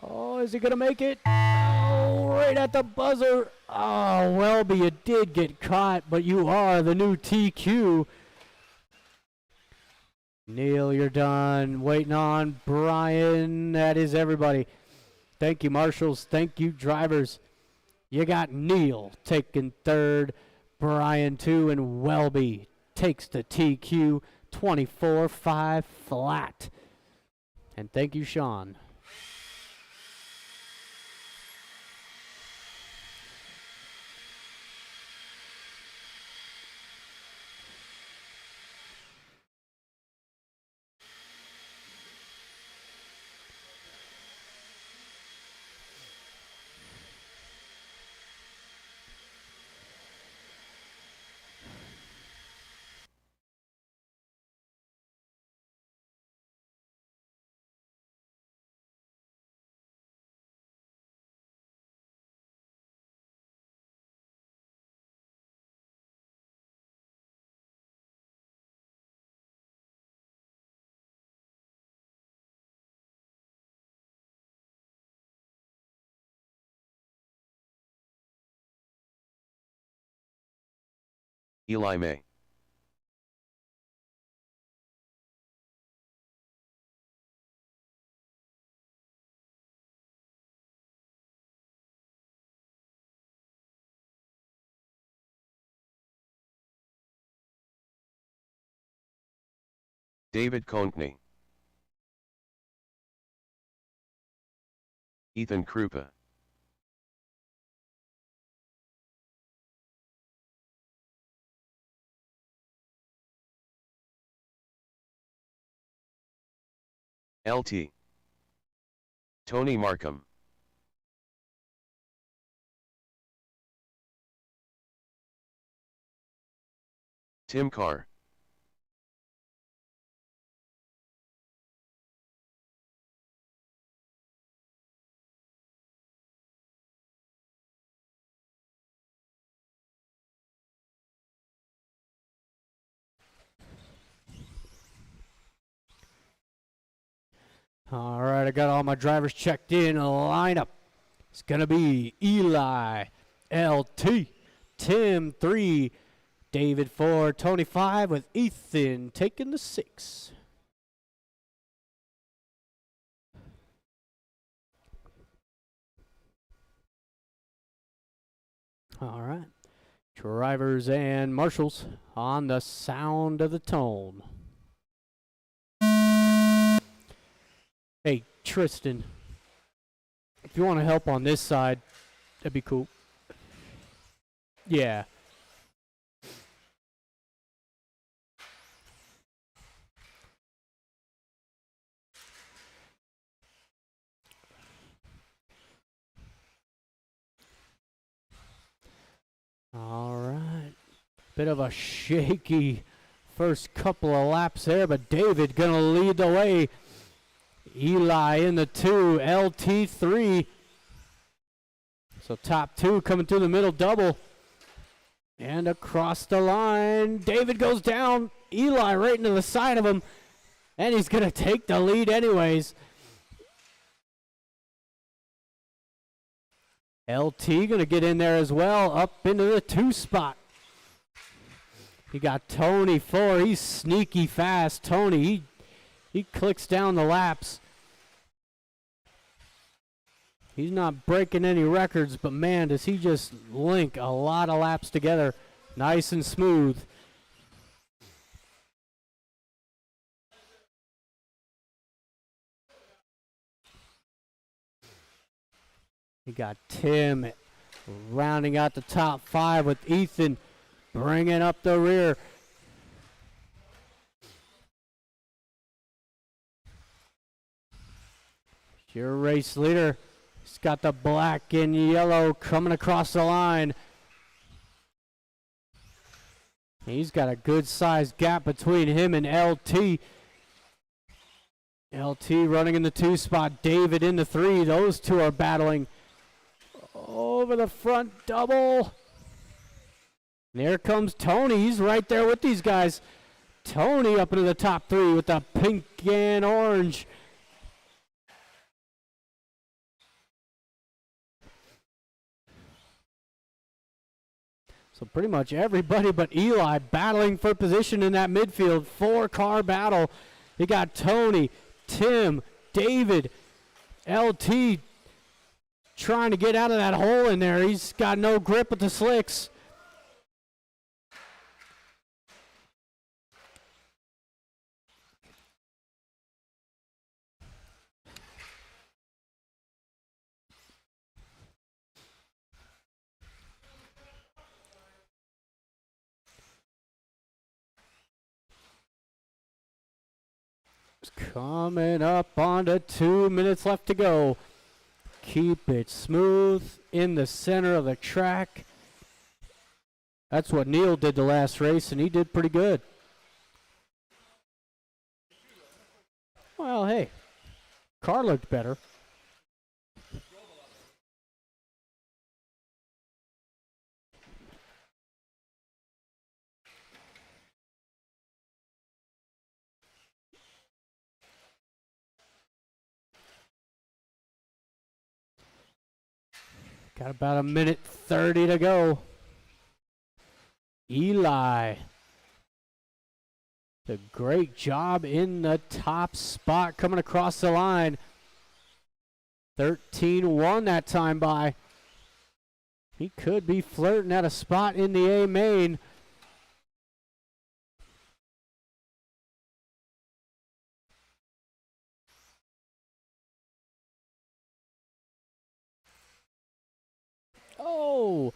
Oh, is he going to make it? Oh, right at the buzzer. Oh, Welby, you did get caught, but you are the new TQ. Neil, you're done. Waiting on Brian. That is everybody. Thank you, marshals. Thank you, drivers. You got Neil taking 3rd. Brian 2, and Welby takes the TQ 24-5 flat. And thank you, Sean. Eli May. David Konkney. Ethan Krupa. LT. Tony Markham. Tim Carr. All right, I got all my drivers checked in. Lineup. It's going to be Eli, LT, Tim 3, David 4, Tony 5, with Ethan taking the 6. All right. Drivers and marshals on the sound of the tone. Hey, Tristan, if you want to help on this side, that'd be cool. Yeah. All right. Bit of a shaky first couple of laps there, but David going to lead the way. Eli in the 2, LT 3. So top 2 coming through the middle double. And across the line, David goes down. Eli right into the side of him. And he's going to take the lead anyways. LT going to get in there as well, up into the 2 spot. You got Tony 4. He's sneaky fast. Tony, he clicks down the laps. He's not breaking any records, but man, does he just link a lot of laps together. Nice and smooth. You got Tim rounding out the top 5 with Ethan bringing up the rear. Your race leader. He's got the black and yellow coming across the line. He's got a good sized gap between him and LT. LT running in the 2 spot. David in the 3. Those two are battling over the front double. And there comes Tony. He's right there with these guys. Tony up into the top 3 with the pink and orange. So pretty much everybody but Eli battling for position in that midfield. 4-car battle. You got Tony, Tim, David, LT trying to get out of that hole in there. He's got no grip with the slicks. It's coming up on to 2 minutes left to go. Keep it smooth in the center of the track. That's what Neil did the last race, and he did pretty good. Well, hey, car looked better. Got about 1:30 to go. Eli. A great job in the top spot coming across the line. 13-1 that time by. He could be flirting at a spot in the A main. Oh,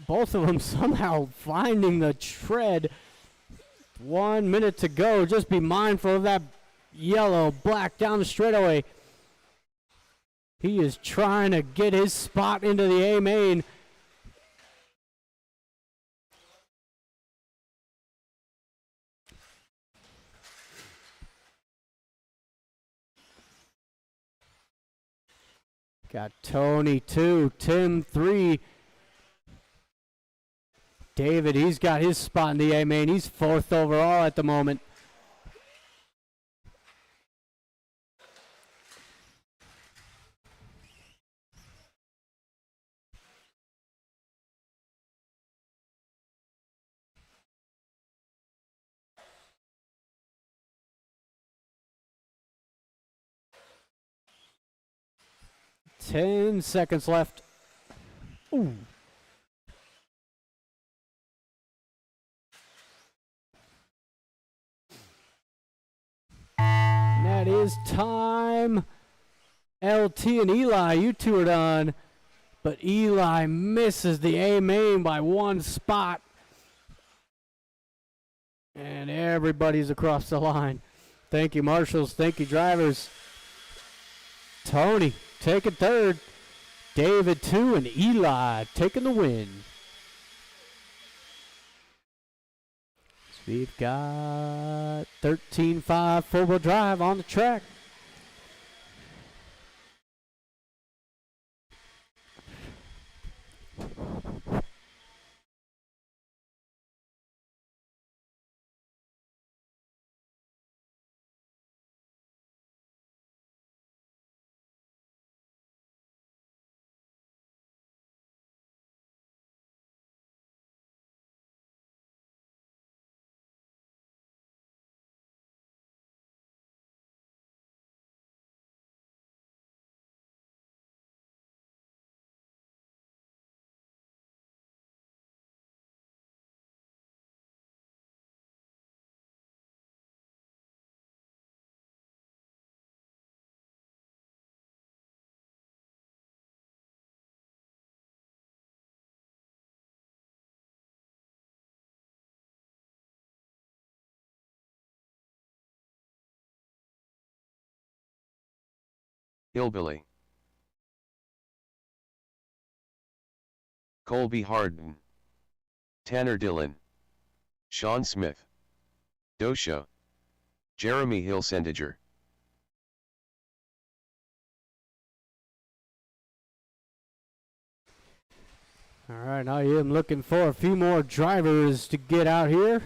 both of them somehow finding the tread. 1 minute to go. Just be mindful of that yellow, black down the straightaway. He is trying to get his spot into the A main. Got Tony 2, Tim 3. David, he's got his spot in the A main. He's 4th overall at the moment. Ten seconds left. Ooh. That is time. LT and Eli, you two are done. But Eli misses the A main by 1 spot. And everybody's across the line. Thank you, marshals. Thank you, drivers. Tony taking 3rd. David 2 and Eli taking the win. We've got 13.5 four-wheel drive on the track. Hillbilly. Colby Harden. Tanner Dillon. Sean Smith. Dosha. Jeremy Hilsendiger. All right, I am looking for a few more drivers to get out here.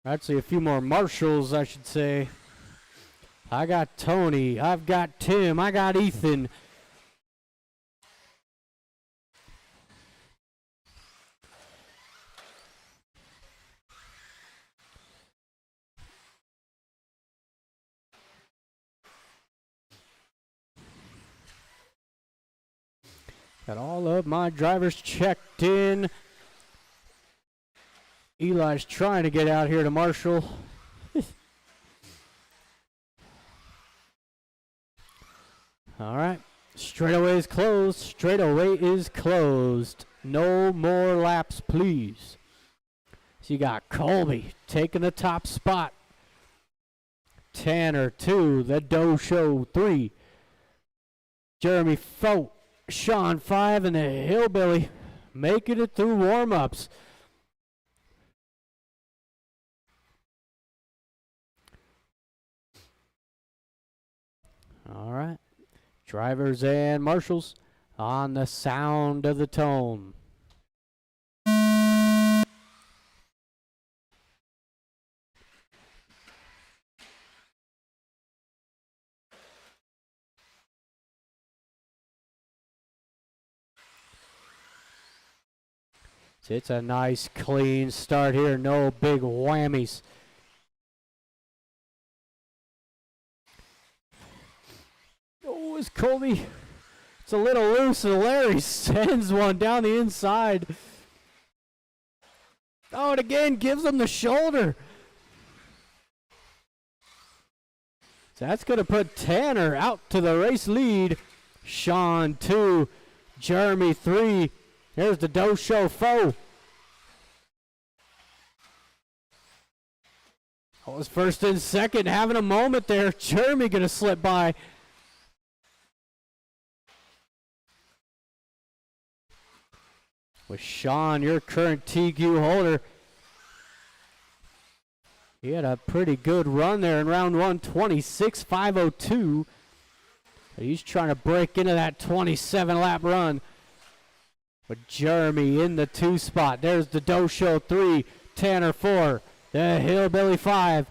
Actually, a few more marshals, I should say. I got Tony, I've got Tim, I got Ethan. Got all of my drivers checked in. Eli's trying to get out here to marshal. All right, straightaway is closed. Straightaway is closed. No more laps, please. So you got Colby taking the top spot. Tanner 2, the Doe Show 3. Jeremy 4, Sean 5, and the Hillbilly making it through warm-ups. All right. Drivers and marshals on the sound of the tone. It's a nice clean start here, no big whammies. Oh, it's Colby. It's a little loose, and Larry sends one down the inside. Oh, and again gives him the shoulder. So that's going to put Tanner out to the race lead. Sean 2, Jeremy 3. There's the Doe Show 4. Oh, was first and second, having a moment there. Jeremy going to slip by. With Sean, your current TQ holder. He had a pretty good run there in round 1, 26.502. He's trying to break into that 27-lap run. With Jeremy in the 2 spot. There's the Doe Show 3, Tanner 4, the Hillbilly 5.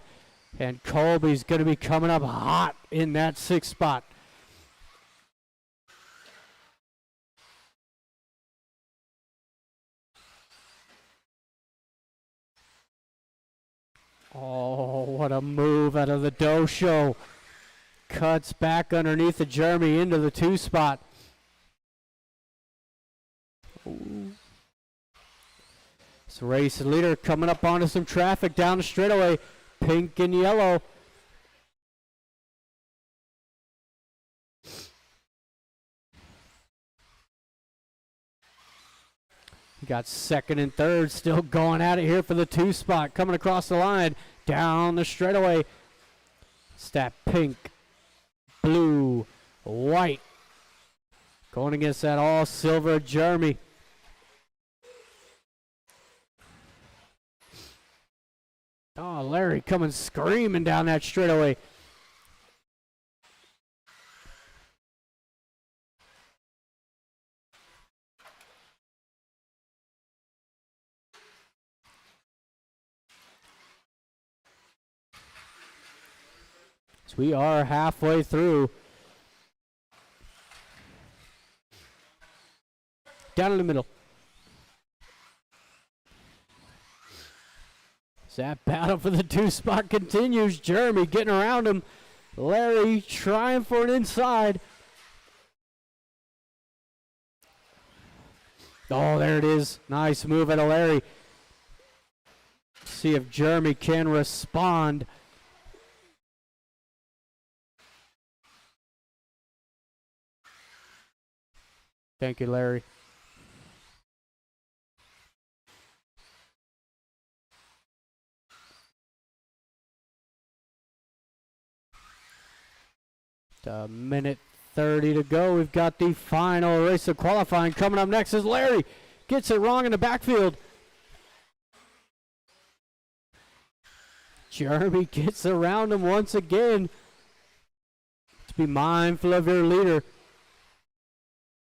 And Colby's going to be coming up hot in that 6 spot. Oh, what a move out of the Doe Show. Cuts back underneath the Jeremy into the 2 spot. Ooh. This race leader coming up onto some traffic down the straightaway. Pink and yellow. We got second and third still going at it here for the 2 spot. Coming across the line down the straightaway. It's that pink, blue, white. Going against that all silver Jeremy. Oh, Larry coming screaming down that straightaway. So we are halfway through. Down in the middle. So that battle for the 2 spot continues. Jeremy getting around him. Larry trying for an inside. Oh, there it is. Nice move out of Larry. See if Jeremy can respond. Thank you, Larry. A minute 30 to go. We've got the final race of qualifying. Coming up next is Larry. Gets it wrong in the backfield. Jeremy gets around him once again. Let's be mindful of your leader.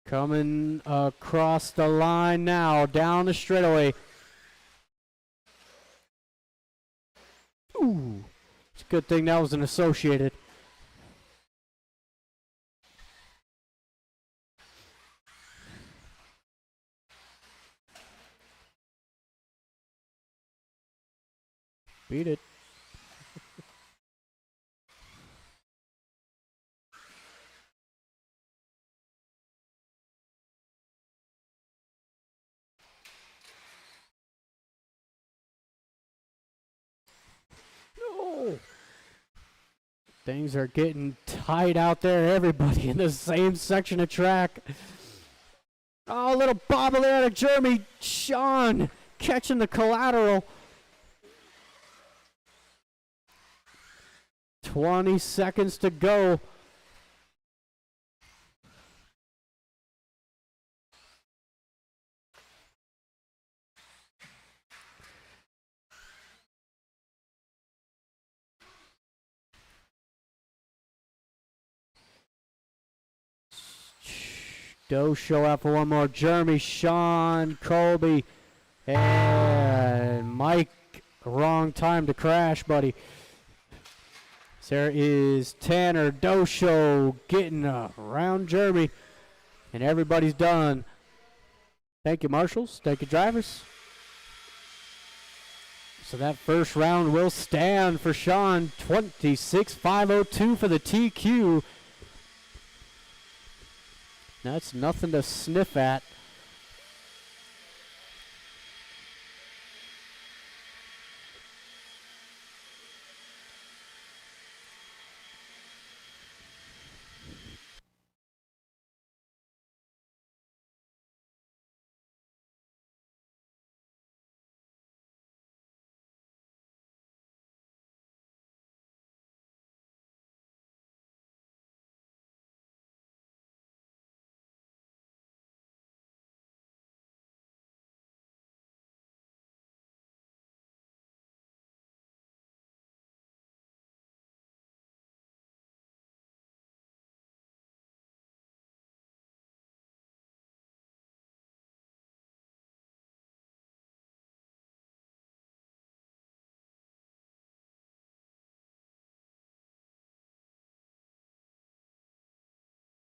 Coming across the line now, down the straightaway. Ooh, it's a good thing that was an associated. Beat it. No. Things are getting tight out there. Everybody in the same section of track. Oh, a little bobble there to Jeremy. Sean catching the collateral. 20 seconds to go. Doe show out for one more. Jeremy, Sean, Colby, and Mike. Wrong time to crash, buddy. So there is Tanner Dosho getting around Jeremy, and everybody's done. Thank you, marshals. Thank you, drivers. So that first round will stand for Sean. 26.502 for the TQ. That's nothing to sniff at.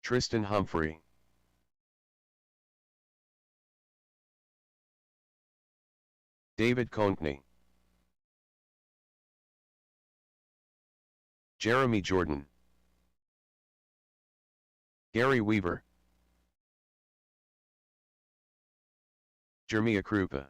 Tristan Humphrey, David Conkney, Jeremy Jordan, Gary Weaver, Jermia Krupa,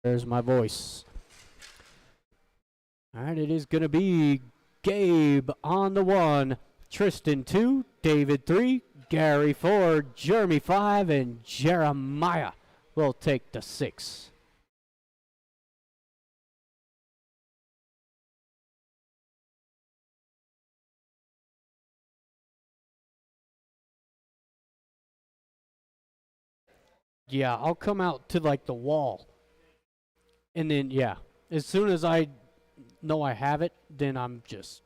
There's my voice. All right, it is going to be Gabe on the 1, Tristan 2, David 3, Gary 4, Jeremy 5, and Jeremiah will take the 6. Yeah, I'll come out to like the wall. And then, yeah, as soon as I know I have it, then I'm just.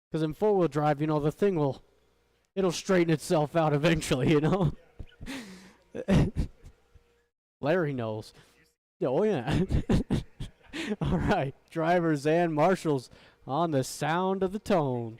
Because in 4-wheel drive, you know, the thing it'll straighten itself out eventually, you know? Larry knows. Oh, yeah. All right, drivers and marshals on the sound of the tone.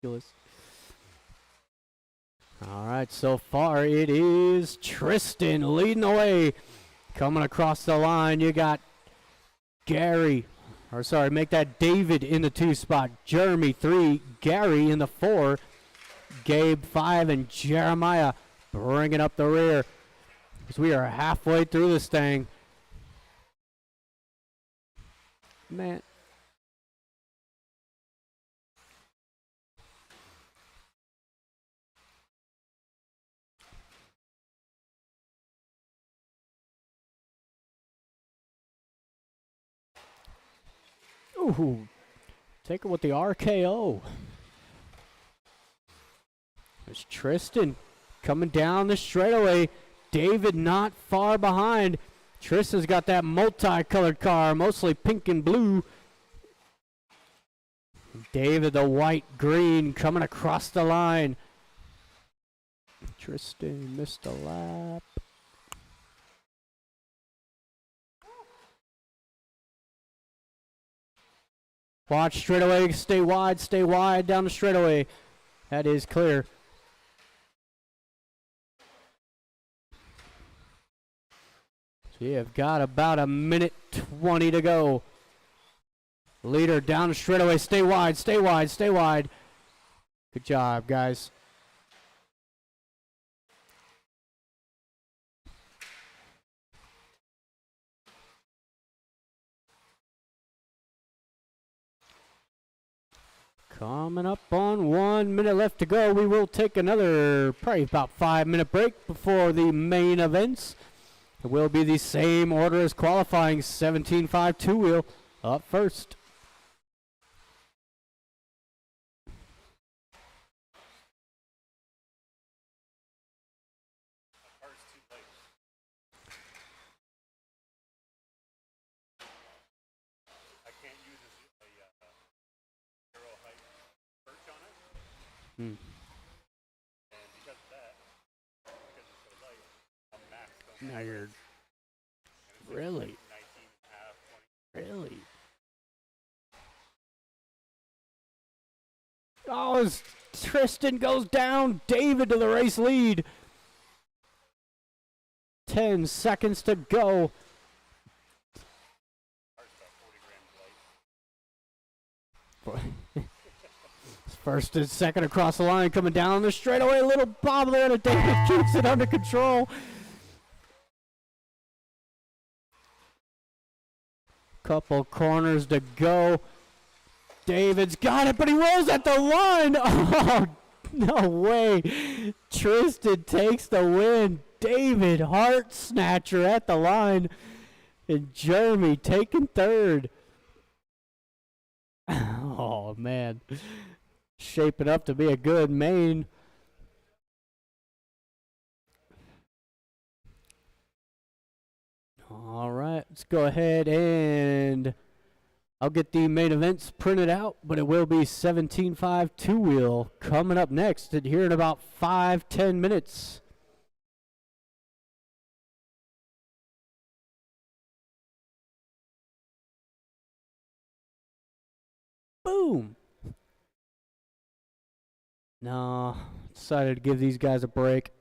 Ridiculous. All right, so far it is Tristan leading the way. Coming across the line, you got David in the 2 spot. Jeremy 3, Gary in the 4, Gabe 5, and Jeremiah bringing up the rear. As we are halfway through this thing. Man. Ooh. Take it with the RKO. There's Tristan coming down the straightaway. David not far behind. Tristan's got that multicolored car, mostly pink and blue. David, the white green, coming across the line. Tristan missed a lap. Watch straightaway, stay wide down the straightaway. That is clear. So you have got about 1:20 to go. Leader down the straightaway, stay wide. Good job, guys. Coming up on 1 minute left to go. We will take another probably about 5-minute break before the main events. It will be the same order as qualifying. 17.5 two-wheel up first. Hmm. Now you're really. Oh, as Tristan goes down, David to the race lead. 10 seconds to go. First and second across the line, coming down the straightaway. A little bob there to David, keeps it under control. Couple corners to go. David's got it, but he rolls at the line. Oh, no way. Tristan takes the win. David, heart snatcher at the line. And Jeremy taking third. Oh, man. Shaping up to be a good main. All right, let's go ahead and I'll get the main events printed out, but it will be 17.5 two-wheel coming up next here in about 5-10 minutes. Boom. No, decided to give these guys a break.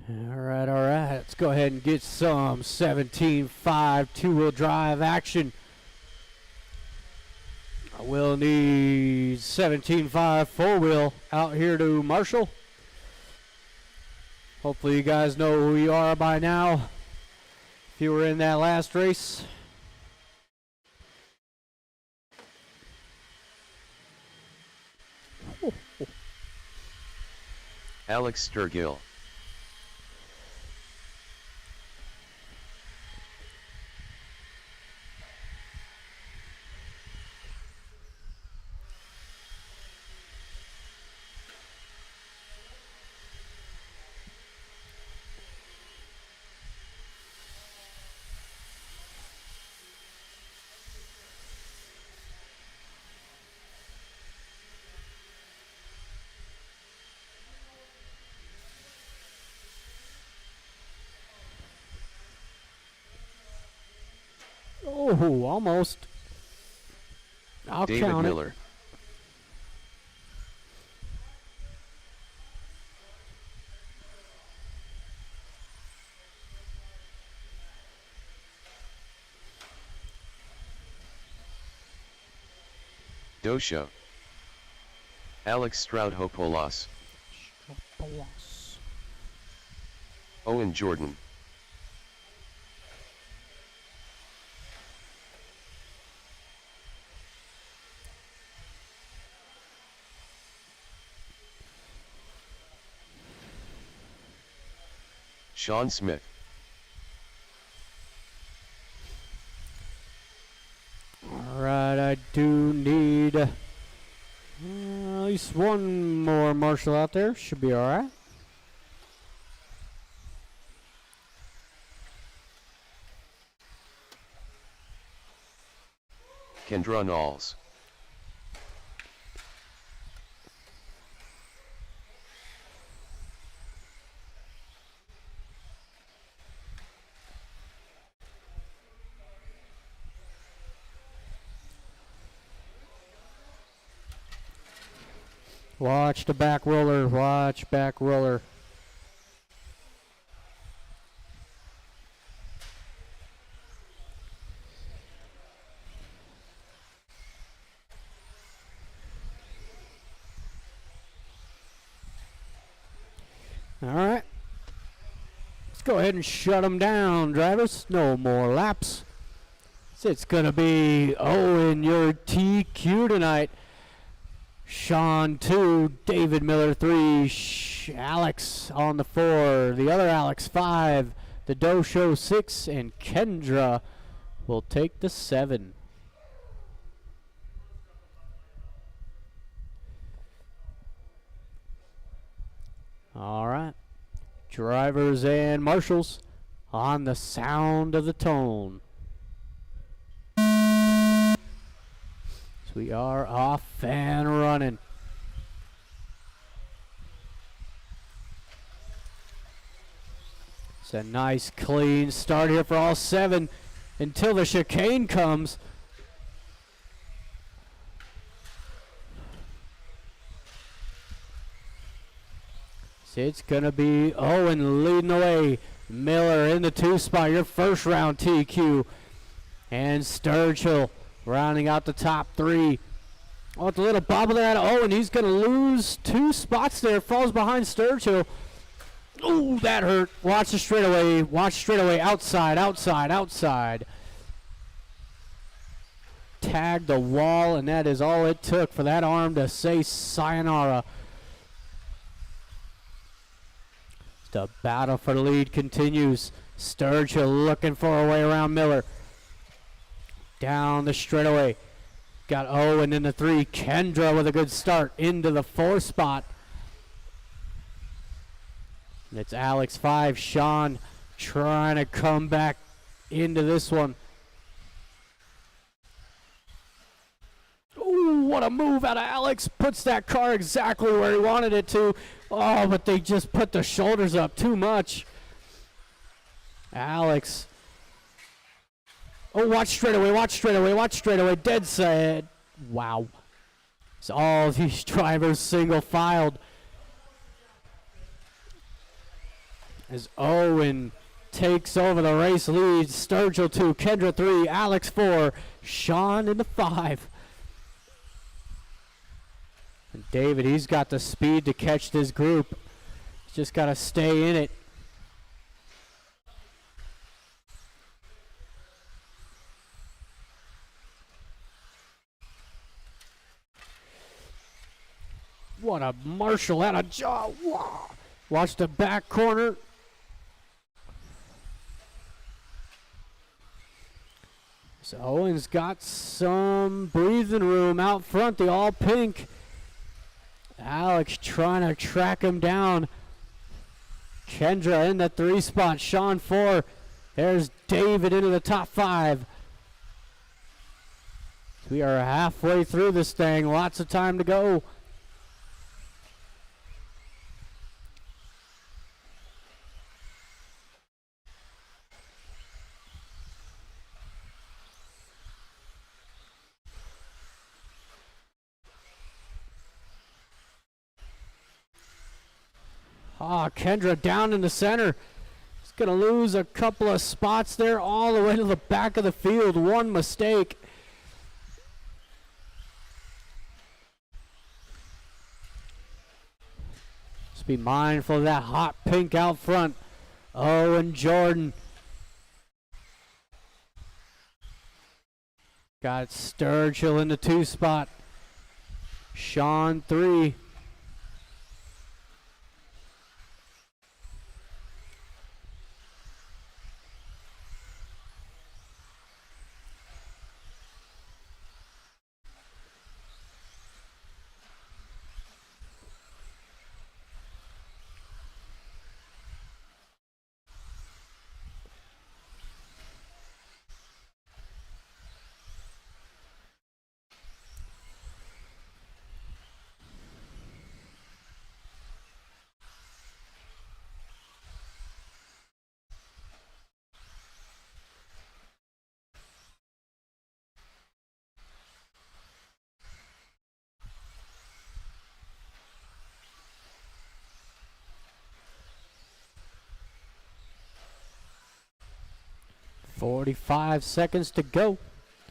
All right. Let's go ahead and get some 17.5 two-wheel drive action. I will need 17.5 four-wheel out here to Marshall. Hopefully you guys know who you are by now if you were in that last race. Alex Sturgill. Oh, almost. I'll David count Miller. it. Dosha. Alex Stroudhopoulos. Owen Jordan. Sean Smith. All right, I do need at least one more Marshall out there. Should be all right. Kendra Knowles. Watch the back roller. Watch back roller. All right. Let's go ahead and shut them down, drivers. No more laps. So it's going to be Owen, your TQ tonight. Sean 2, David Miller 3, Alex on the 4, the other Alex 5, the Doe Show 6, and Kendra will take the 7. All right. Drivers and marshals on the sound of the tone. We are off and running. It's a nice clean start here for all 7 until the chicane comes. So it's going to be Owen leading the way. Miller in the 2 spot, your first round TQ. And Sturgill rounding out the top 3. Oh, it's a little bobble there. Oh, and he's going to lose 2 spots there. Falls behind Sturgill. Ooh, that hurt. Watch the straightaway. Watch straightaway. Outside, outside, outside. Tagged the wall, and that is all it took for that arm to say sayonara. The battle for the lead continues. Sturgill looking for a way around Miller. Down the straightaway. Got Owen in the 3. Kendra with a good start into the 4 spot. And it's Alex 5. Sean trying to come back into this one. Ooh, what a move out of Alex. Puts that car exactly where he wanted it to. Oh, but they just put the shoulders up too much. Alex. Oh, watch straightaway, watch straightaway, watch straightaway. Dead set. Wow. So all these drivers single filed. as Owen takes over the race lead. Sturgill 2, Kendra 3, Alex 4, Sean in the 5. And David, he's got the speed to catch this group. He's just got to stay in it. What a Marshall and a jaw. Wow. Watch the back corner. So Owen's got some breathing room out front, the all pink. Alex trying to track him down. Kendra in the 3 spot, Sean 4. There's David into the top 5. We are halfway through this thing, lots of time to go. Kendra down in the center. He's going to lose a couple of spots there all the way to the back of the field. One mistake. Just be mindful of that hot pink out front. Owen Jordan. Got Sturgill in the 2 spot. Sean 3. .45 seconds to go.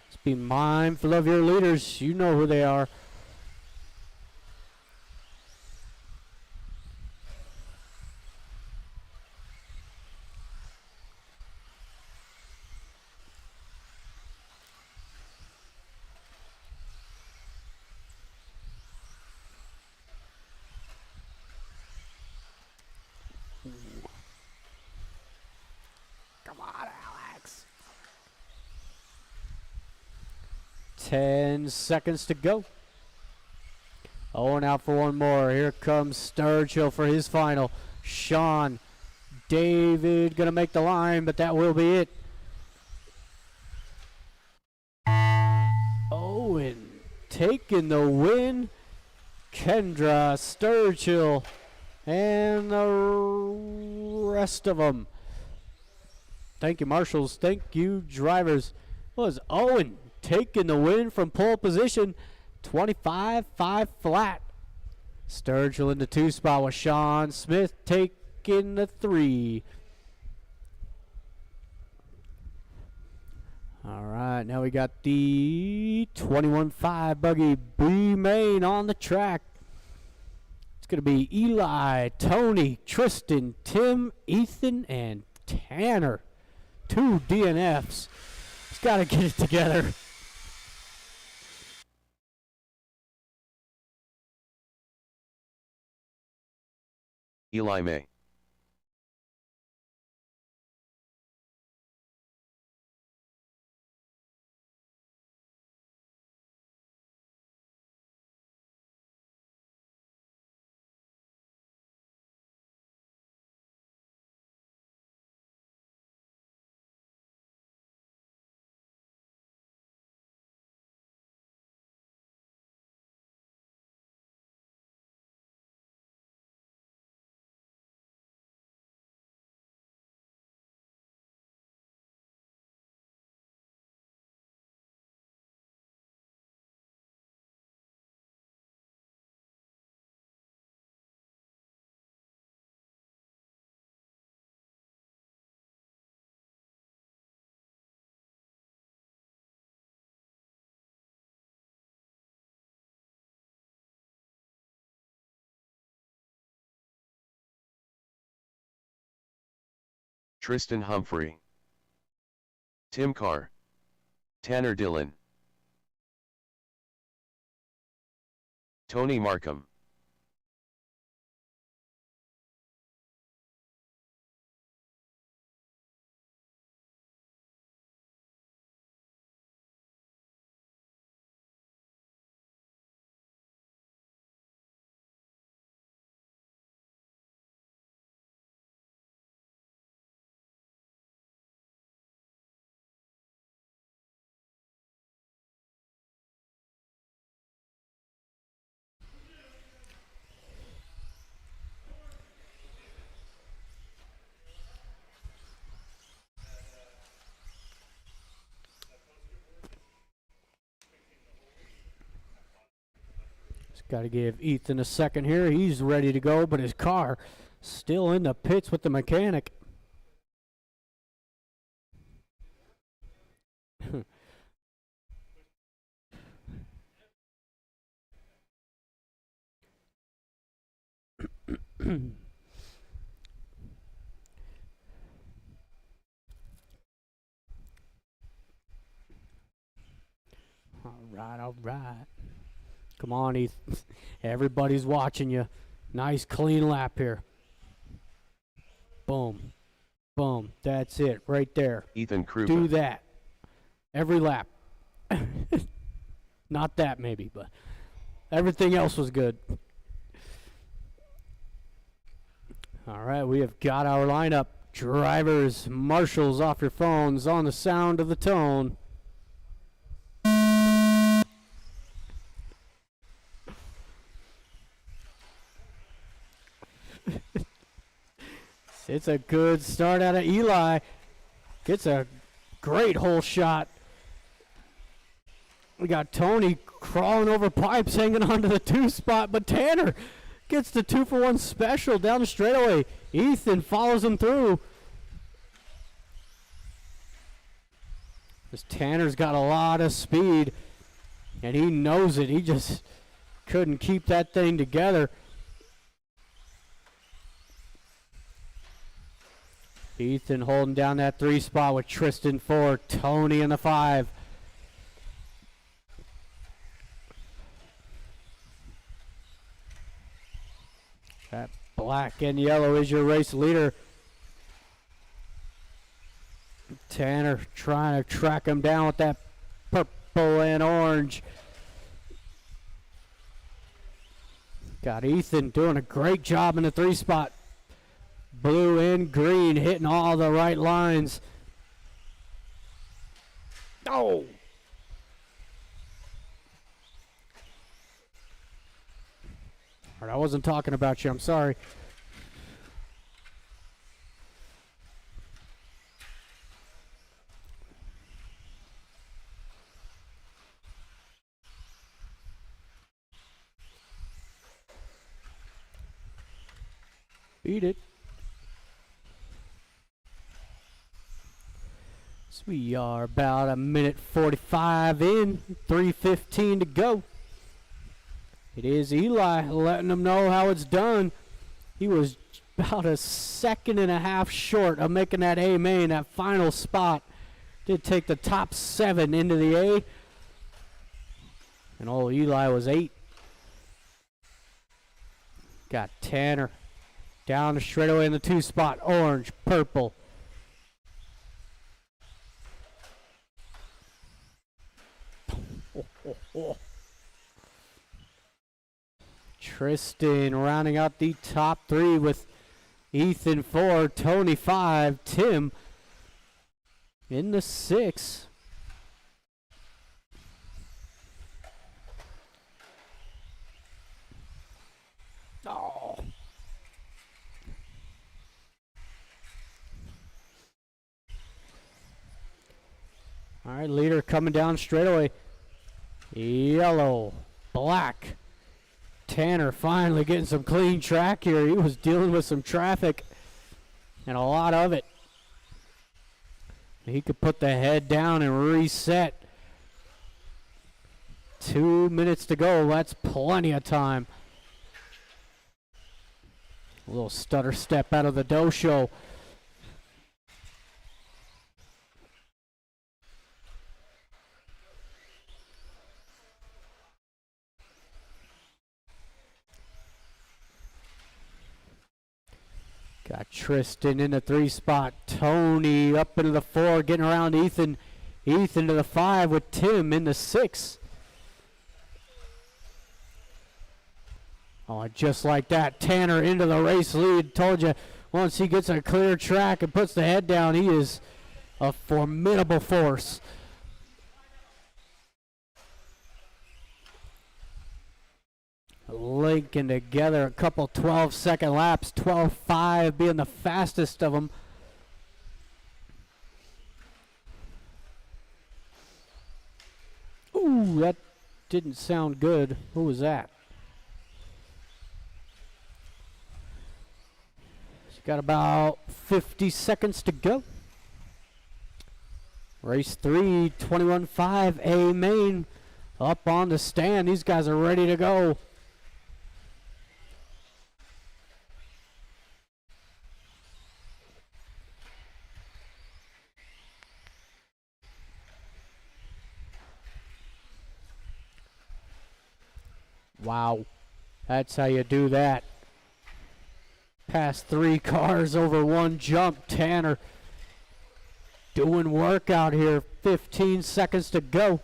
Just be mindful of your leaders. You know who they are. Come on, Alex. 10 seconds to go. Owen out for one more. Here comes Sturgill for his final. Sean, David gonna make the line, but that will be it. Owen taking the win. Kendra, Sturgill, and the rest of them. Thank you, marshals. Thank you, drivers. Was Owen taking the win from pole position, 25-5 flat. Sturgill in the 2 spot with Sean Smith taking the 3. All right, now we got the 21-5 buggy B main on the track. It's going to be Eli, Tony, Tristan, Tim, Ethan, and Tanner. 2 DNFs. He's got to get it together. Eli May. Tristan Humphrey, Tim Carr, Tanner Dillon, Tony Markham, Got to give Ethan a second here. He's ready to go, but his car still in the pits with the mechanic. All right. Come on, Ethan. Everybody's watching you. Nice clean lap here. Boom. Boom. That's it right there. Ethan Krupa. Do that. Every lap. Not that maybe, but everything else was good. All right, we have got our lineup. Drivers, marshals off your phones on the sound of the tone. It's a good start out of Eli. Gets a great hole shot. We got Tony crawling over pipes, hanging on to the 2 spot, but Tanner gets the 2-for-1 special down the straightaway. Ethan follows him through. This Tanner's got a lot of speed, and he knows it. He just couldn't keep that thing together. Ethan holding down that 3 spot with Tristan 4, Tony in the 5. That black and yellow is your race leader. Tanner trying to track him down with that purple and orange. Got Ethan doing a great job in the 3 spot. Blue and green hitting all the right lines. Oh! I wasn't talking about you, I'm sorry. Beat it. So we are about a minute 45 in, 3:15 to go. It is Eli letting them know how it's done. He was about a second and a half short of making that A main, that final spot. Did take the top 7 into the A. And old Eli was 8. Got Tanner down the straightaway in the 2 spot. Orange, purple. Tristan rounding out the top 3 with Ethan 4, Tony 5, Tim in the 6. Oh. All right, leader coming down straightaway. Yellow, black. Tanner finally getting some clean track here. He was dealing with some traffic and a lot of it. He could put the head down and reset. 2 minutes to go. That's plenty of time. A little stutter step out of the dojo. Got Tristan in the 3 spot. Tony up into the 4, getting around Ethan. Ethan to the 5 with Tim in the 6. Oh, just like that, Tanner into the race lead. Told you, once he gets a clear track and puts the head down, he is a formidable force. Linking together a couple 12-second laps, 12.5 being the fastest of them. Ooh, that didn't sound good. Who was that? She's got about 50 seconds to go. Race 3, 21.5, A main up on the stand. These guys are ready to go. Wow, that's how you do that. Past 3 cars over 1 jump. Tanner doing work out here. 15 seconds to go.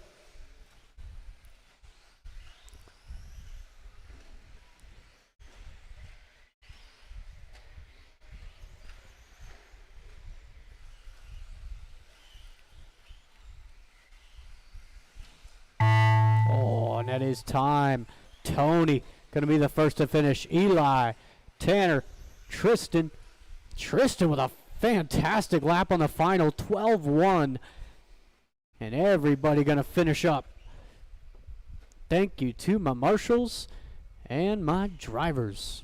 Oh, and that is time. Tony going to be the first to finish. Eli, Tanner, Tristan. Tristan with a fantastic lap on the final, 12-1. And everybody going to finish up. Thank you to my marshals and my drivers.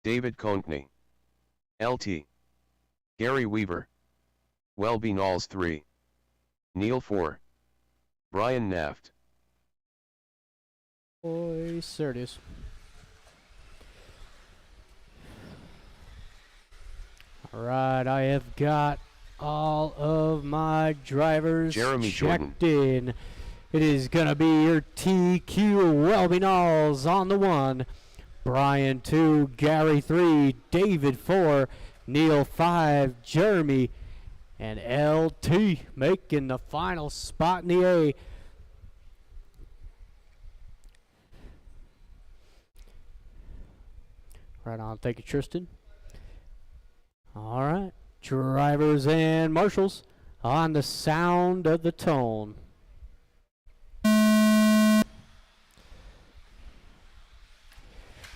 David Konkney. LT. Gary Weaver. Welby Knowles 3. Neil 4. Brian Naft. Boy, there it is. All right, I have got all of my drivers Jeremy checked in. It is going to be your TQ Welby Knowles on the 1. Brian 2, Gary 3, David 4, Neil 5, Jeremy, and LT making the final spot in the A. Right on, thank you, Tristan. All right, drivers and marshals on the sound of the tone.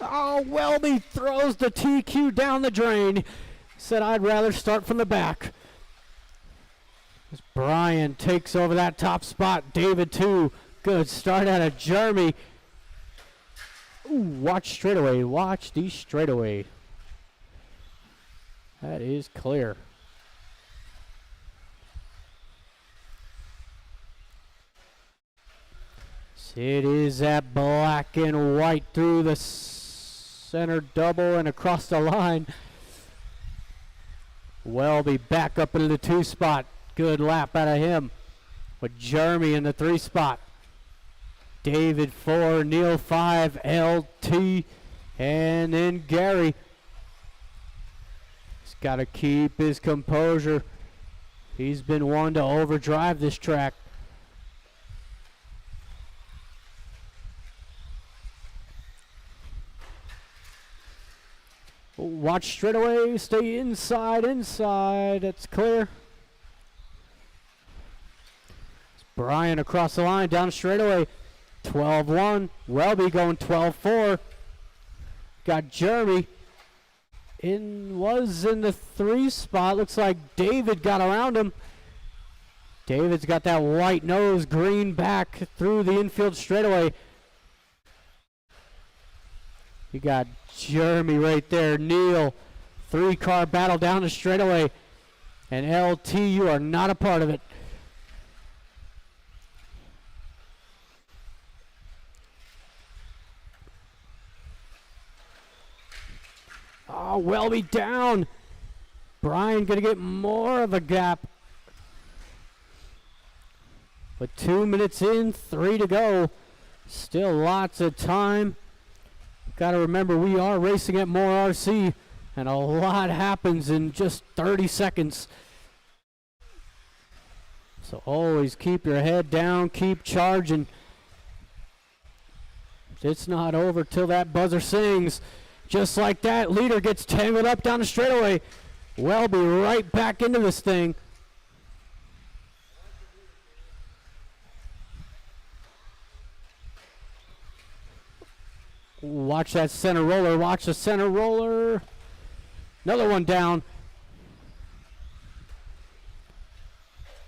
Oh, Welby throws the TQ down the drain. Said I'd rather start from the back. As Brian takes over that top spot. David 2, good start out of Jeremy. Ooh, watch straightaway. Watch the straightaway. That is clear. It is that black and white through the center double and across the line. Welby back up into the 2 spot. Good lap out of him. With Jeremy in the 3 spot. David 4, Neil 5, LT, and then Gary. He's got to keep his composure. He's been one to overdrive this track. Watch straightaway, stay inside. That's clear. It's Brian across the line, down straightaway. 12-1. Welby going 12-4. Got Jeremy was in the 3 spot. Looks like David got around him. David's got that white nose, green back through the infield straightaway. You got Jeremy right there. Neil, 3-car battle down the straightaway. And LT, you are not a part of it. Oh, Welby down. Brian gonna get more of a gap. But 2 minutes in, 3 to go. Still lots of time. Got to remember, we are racing at MHOR RC, and a lot happens in just 30 seconds. So always keep your head down, keep charging. It's not over till that buzzer sings. Just like that, leader gets tangled up down the straightaway. Welby right back into this thing. Watch that center roller. Watch the center roller. Another one down.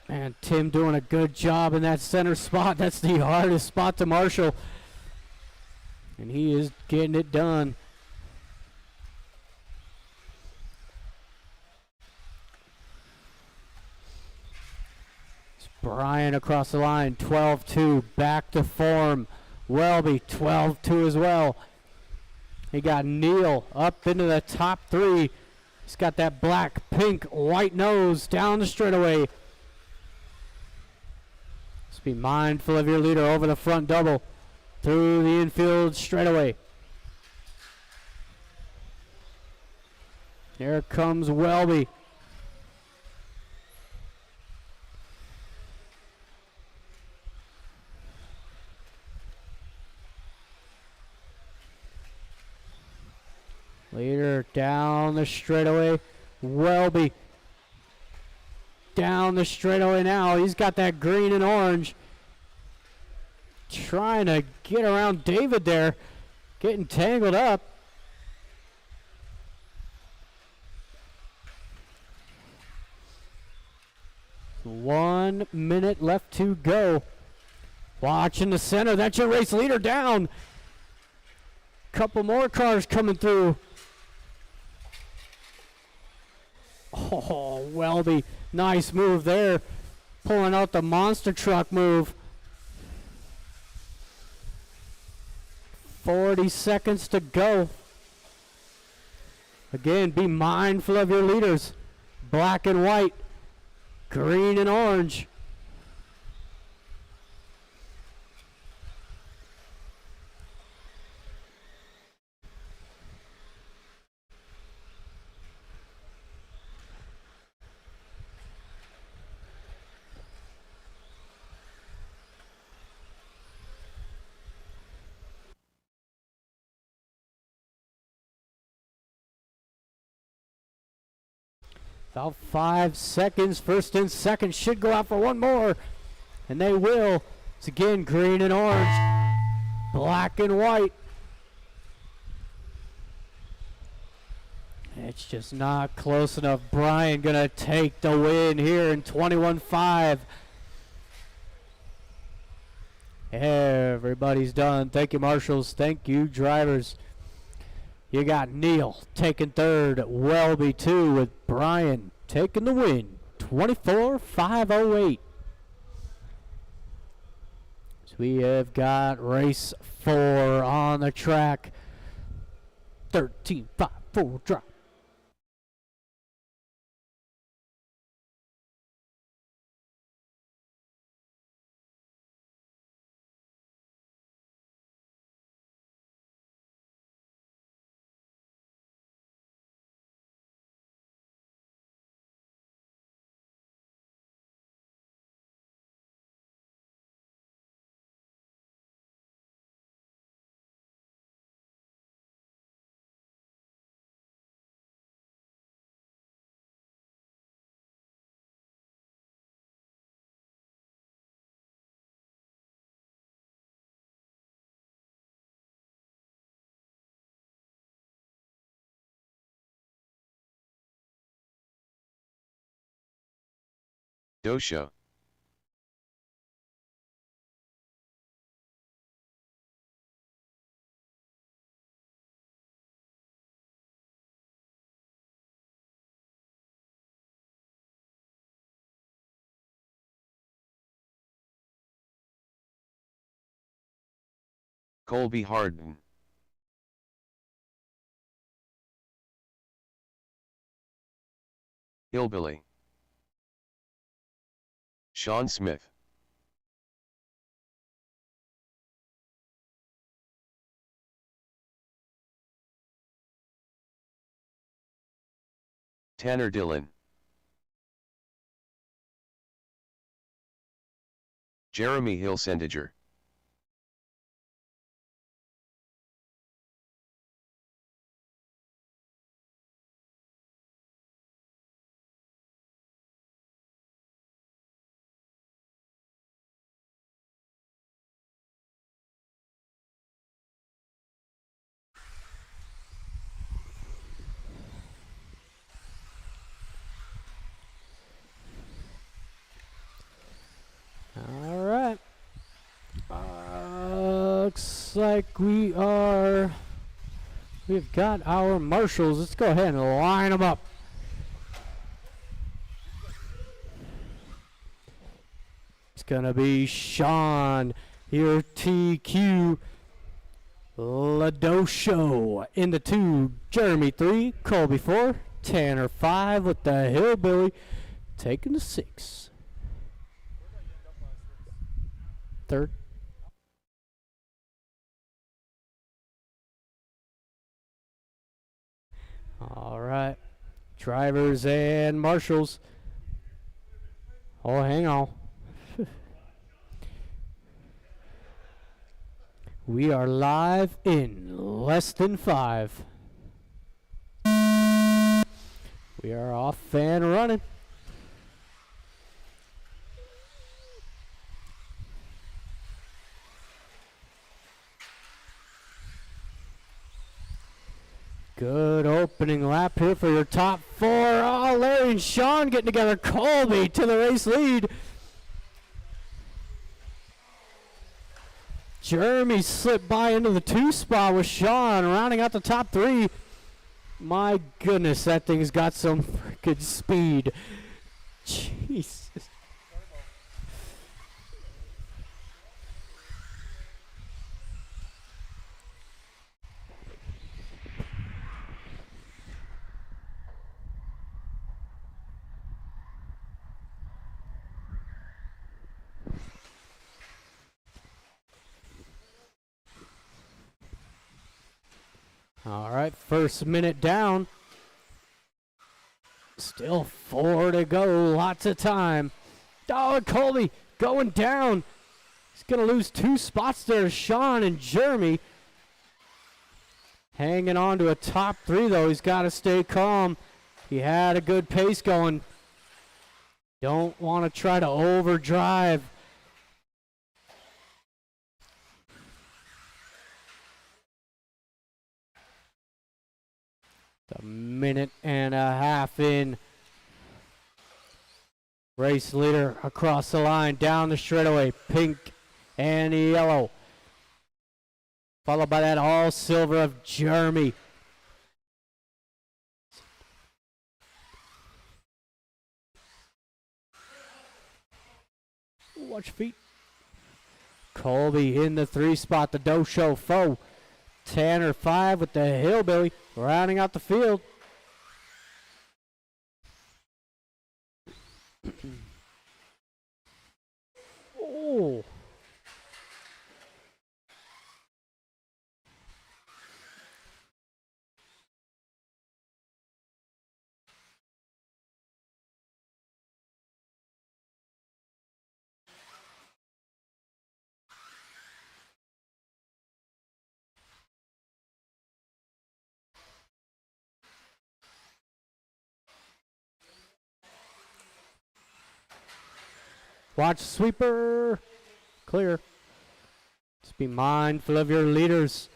Man, Tim doing a good job in that center spot. That's the hardest spot to marshal. And he is getting it done. It's Brian across the line. 12-2. Back to form. Welby 12-2 as well. He got Neil up into the top 3. He's got that black, pink, white nose down the straightaway. Just be mindful of your leader over the front double through the infield straightaway. Here comes Welby. Leader down the straightaway. Welby down the straightaway now. He's got that green and orange. Trying to get around David there. Getting tangled up. One minute left to go. Watch in the center. That's your race leader down. Couple more cars coming through. Oh, Welby, nice move there. Pulling out the monster truck move. 40 seconds to go. Again, be mindful of your leaders. Black and white, green and orange. About 5 seconds. First and second should go out for one more. And they will. It's again green and orange. Black and white. It's just not close enough. Brian gonna take the win here in 21-5. Everybody's done. Thank you, marshals. Thank you, drivers. You got Neil taking third, Welby 2 with Brian taking the win, 24,508. So we have got race 4 on the track, 13.54 drop. Dosha. Colby Harden. Hillbilly. Sean Smith. Tanner Dillon. Jeremy Hilsendiger. All right. Looks like we've got our marshals. Let's go ahead and line them up. It's going to be Sean, here TQ, Ladosho in the 2, Jeremy 3, Colby 4, Tanner 5 with the Hillbilly taking the 6. Third. All right, drivers and marshals. Oh, hang on. We are live in less than 5. We are off and running. Good opening lap here for your top 4. Oh, Larry and Sean getting together. Colby to the race lead. Jeremy slipped by into the 2 spot with Sean, rounding out the top 3. My goodness, that thing's got some freaking speed. Jesus. All right, first minute down. Still 4 to go, lots of time. Oh, Colby going down. He's going to lose 2 spots there to Sean and Jeremy. Hanging on to a top 3, though. He's got to stay calm. He had a good pace going. Don't want to try to overdrive. A minute and a half in. Race leader across the line, down the straightaway. Pink and yellow. Followed by that all silver of Jeremy. Watch your feet. Colby in the 3 spot, the Dosho foe. Tanner 5 with the Hillbilly rounding out the field. Oh. Watch sweeper. Clear. Just be mindful of your leaders.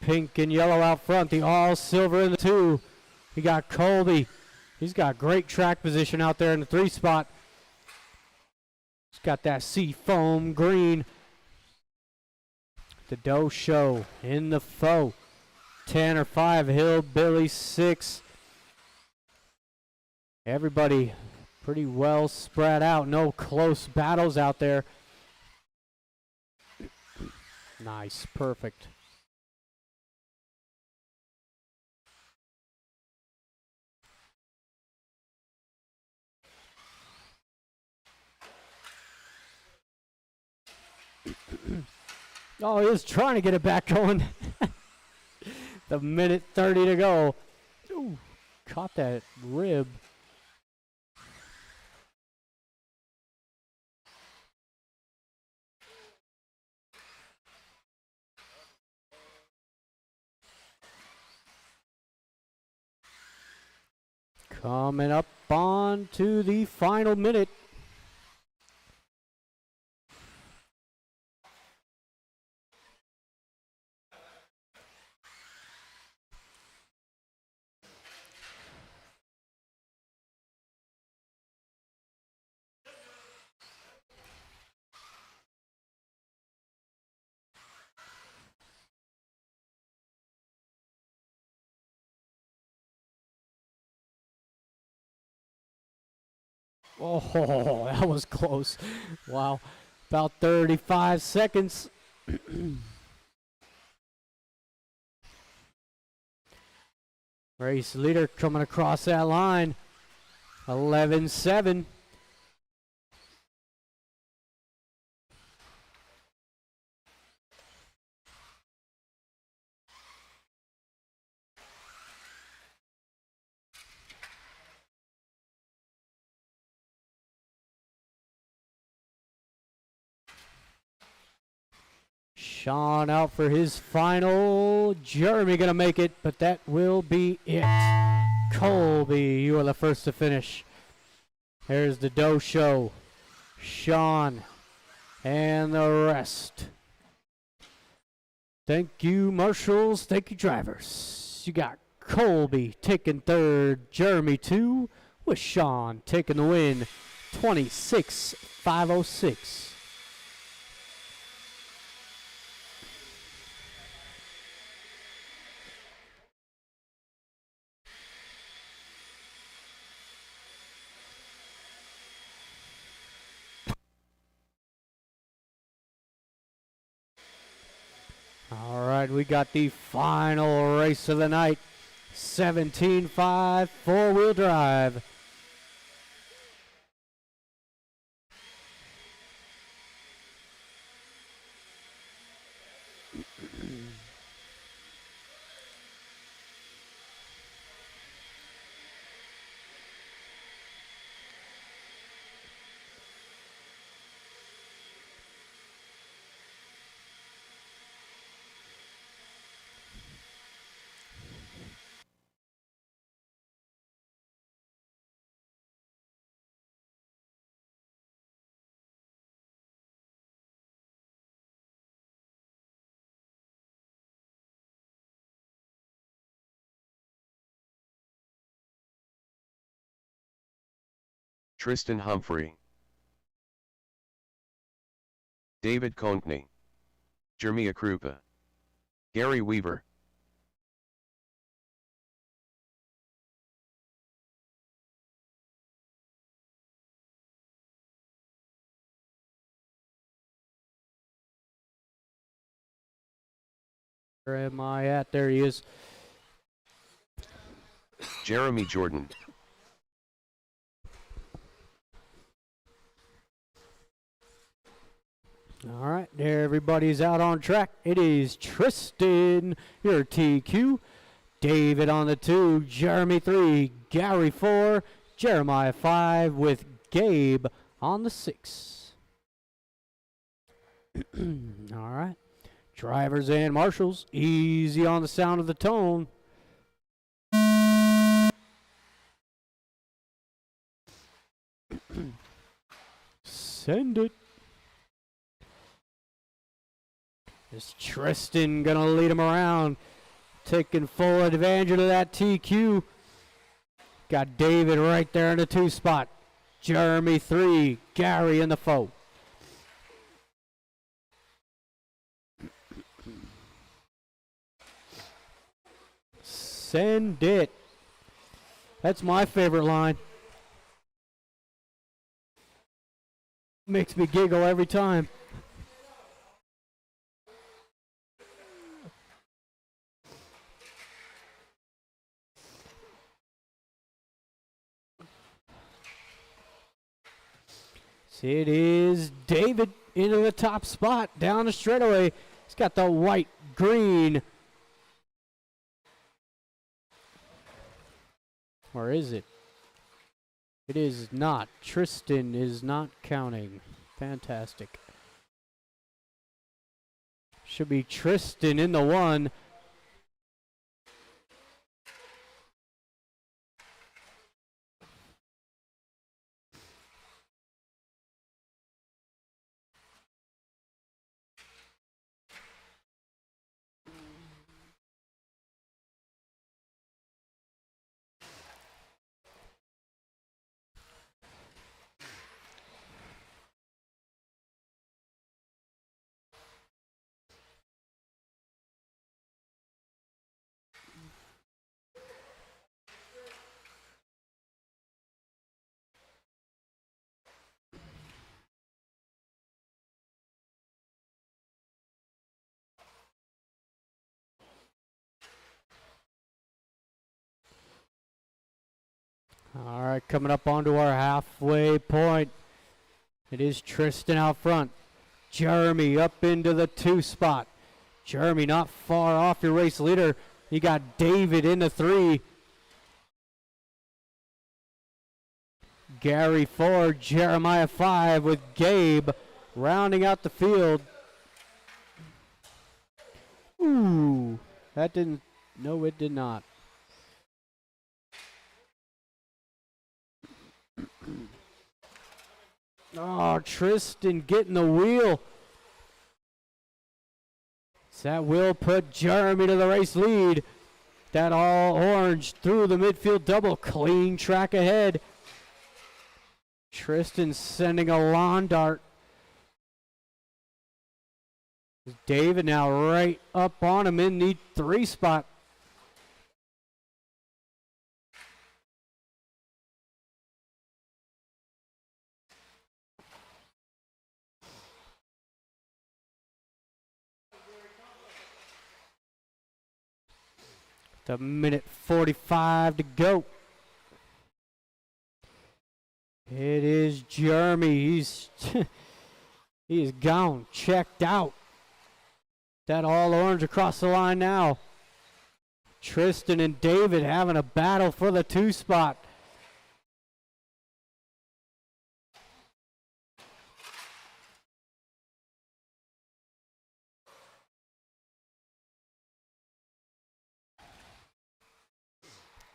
Pink and yellow out front. The all silver in the 2. You got Colby. He's got great track position out there in the 3 spot. He's got that sea foam green. The Dosho in the foe. Tanner 5, Hillbilly 6. Everybody pretty well spread out. No close battles out there. Nice, perfect. Oh, he was trying to get it back going. The minute 30 to go. Ooh, caught that rib. Coming up on to the final minute. Oh, that was close. Wow. About 35 seconds. Race leader coming across that line. 11-7. Sean out for his final. Jeremy gonna make it, but that will be it. Colby, you are the first to finish. There's the Dosho, Sean, and the rest. Thank you, marshals. Thank you, drivers. You got Colby taking 3rd, Jeremy 2, with Sean taking the win, 26-506. All right, we got the final race of the night. 17.5 four-wheel drive. Tristan Humphrey. David Konkney, Jermia Krupa, Gary Weaver, Where am I at? There he is. Jeremy Jordan, All right, there everybody's out on track. It is Tristan, your TQ. David on the 2, Jeremy 3, Gary 4, Jeremiah 5 with Gabe on the 6. All right. Drivers and marshals, easy on the sound of the tone. Send it. Is Tristan gonna lead him around? Taking full advantage of that TQ. Got David right there in the 2 spot. Jeremy 3, Gary in the 4. Send it. That's my favorite line. Makes me giggle every time. It is David into the top spot down the straightaway. He's got the white, green. Or is it? It is not. Tristan is not counting. Fantastic. Should be Tristan in the 1. All right, coming up onto our halfway point. It is Tristan out front. Jeremy up into the 2 spot. Jeremy not far off your race leader. You got David in the 3. Gary 4, Jeremiah 5 with Gabe rounding out the field. Ooh, that didn't, no it did not. Oh, Tristan getting the wheel. So that will put Jeremy to the race lead. That all orange through the midfield double. Clean track ahead. Tristan sending a lawn dart. David now right up on him in the 3 spot. The minute 45 to go. It is Jeremy. He's he's gone, checked out. That all orange across the line now. Tristan and David having a battle for the 2 spot.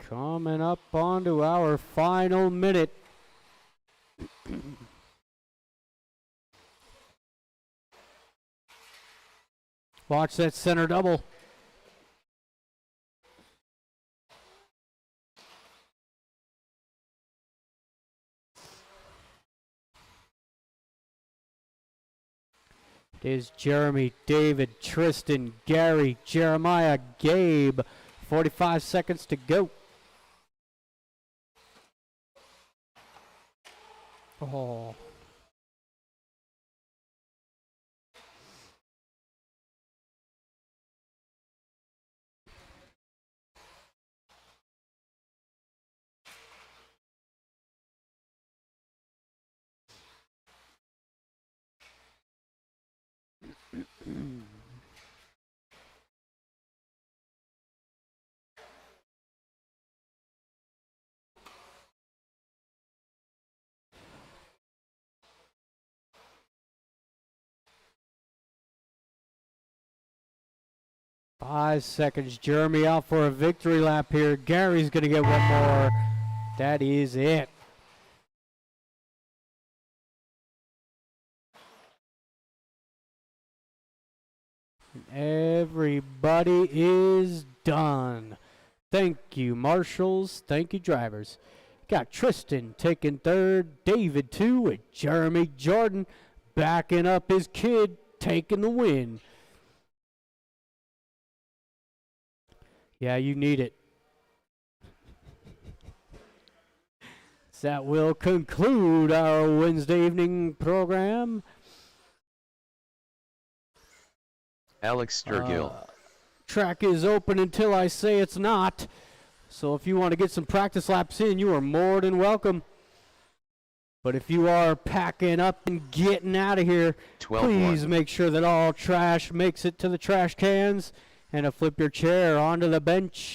Coming up onto our final minute. Watch that center double. is Jeremy, David, Tristan, Gary, Jeremiah, Gabe. 45 seconds to go. Oh. Mm. 5 seconds. Jeremy out for a victory lap here. Gary's going to get one more. That is it. Everybody is done. Thank you, marshals. Thank you, drivers. Got Tristan taking third, David 2, and Jeremy Jordan backing up his kid, taking the win. Yeah, you need it. That will conclude our Wednesday evening program. Alex Sturgill. Track is open until I say it's not. So if you want to get some practice laps in, you are more than welcome. But if you are packing up and getting out of here, please make sure that all trash makes it to the trash cans and flip your chair onto the bench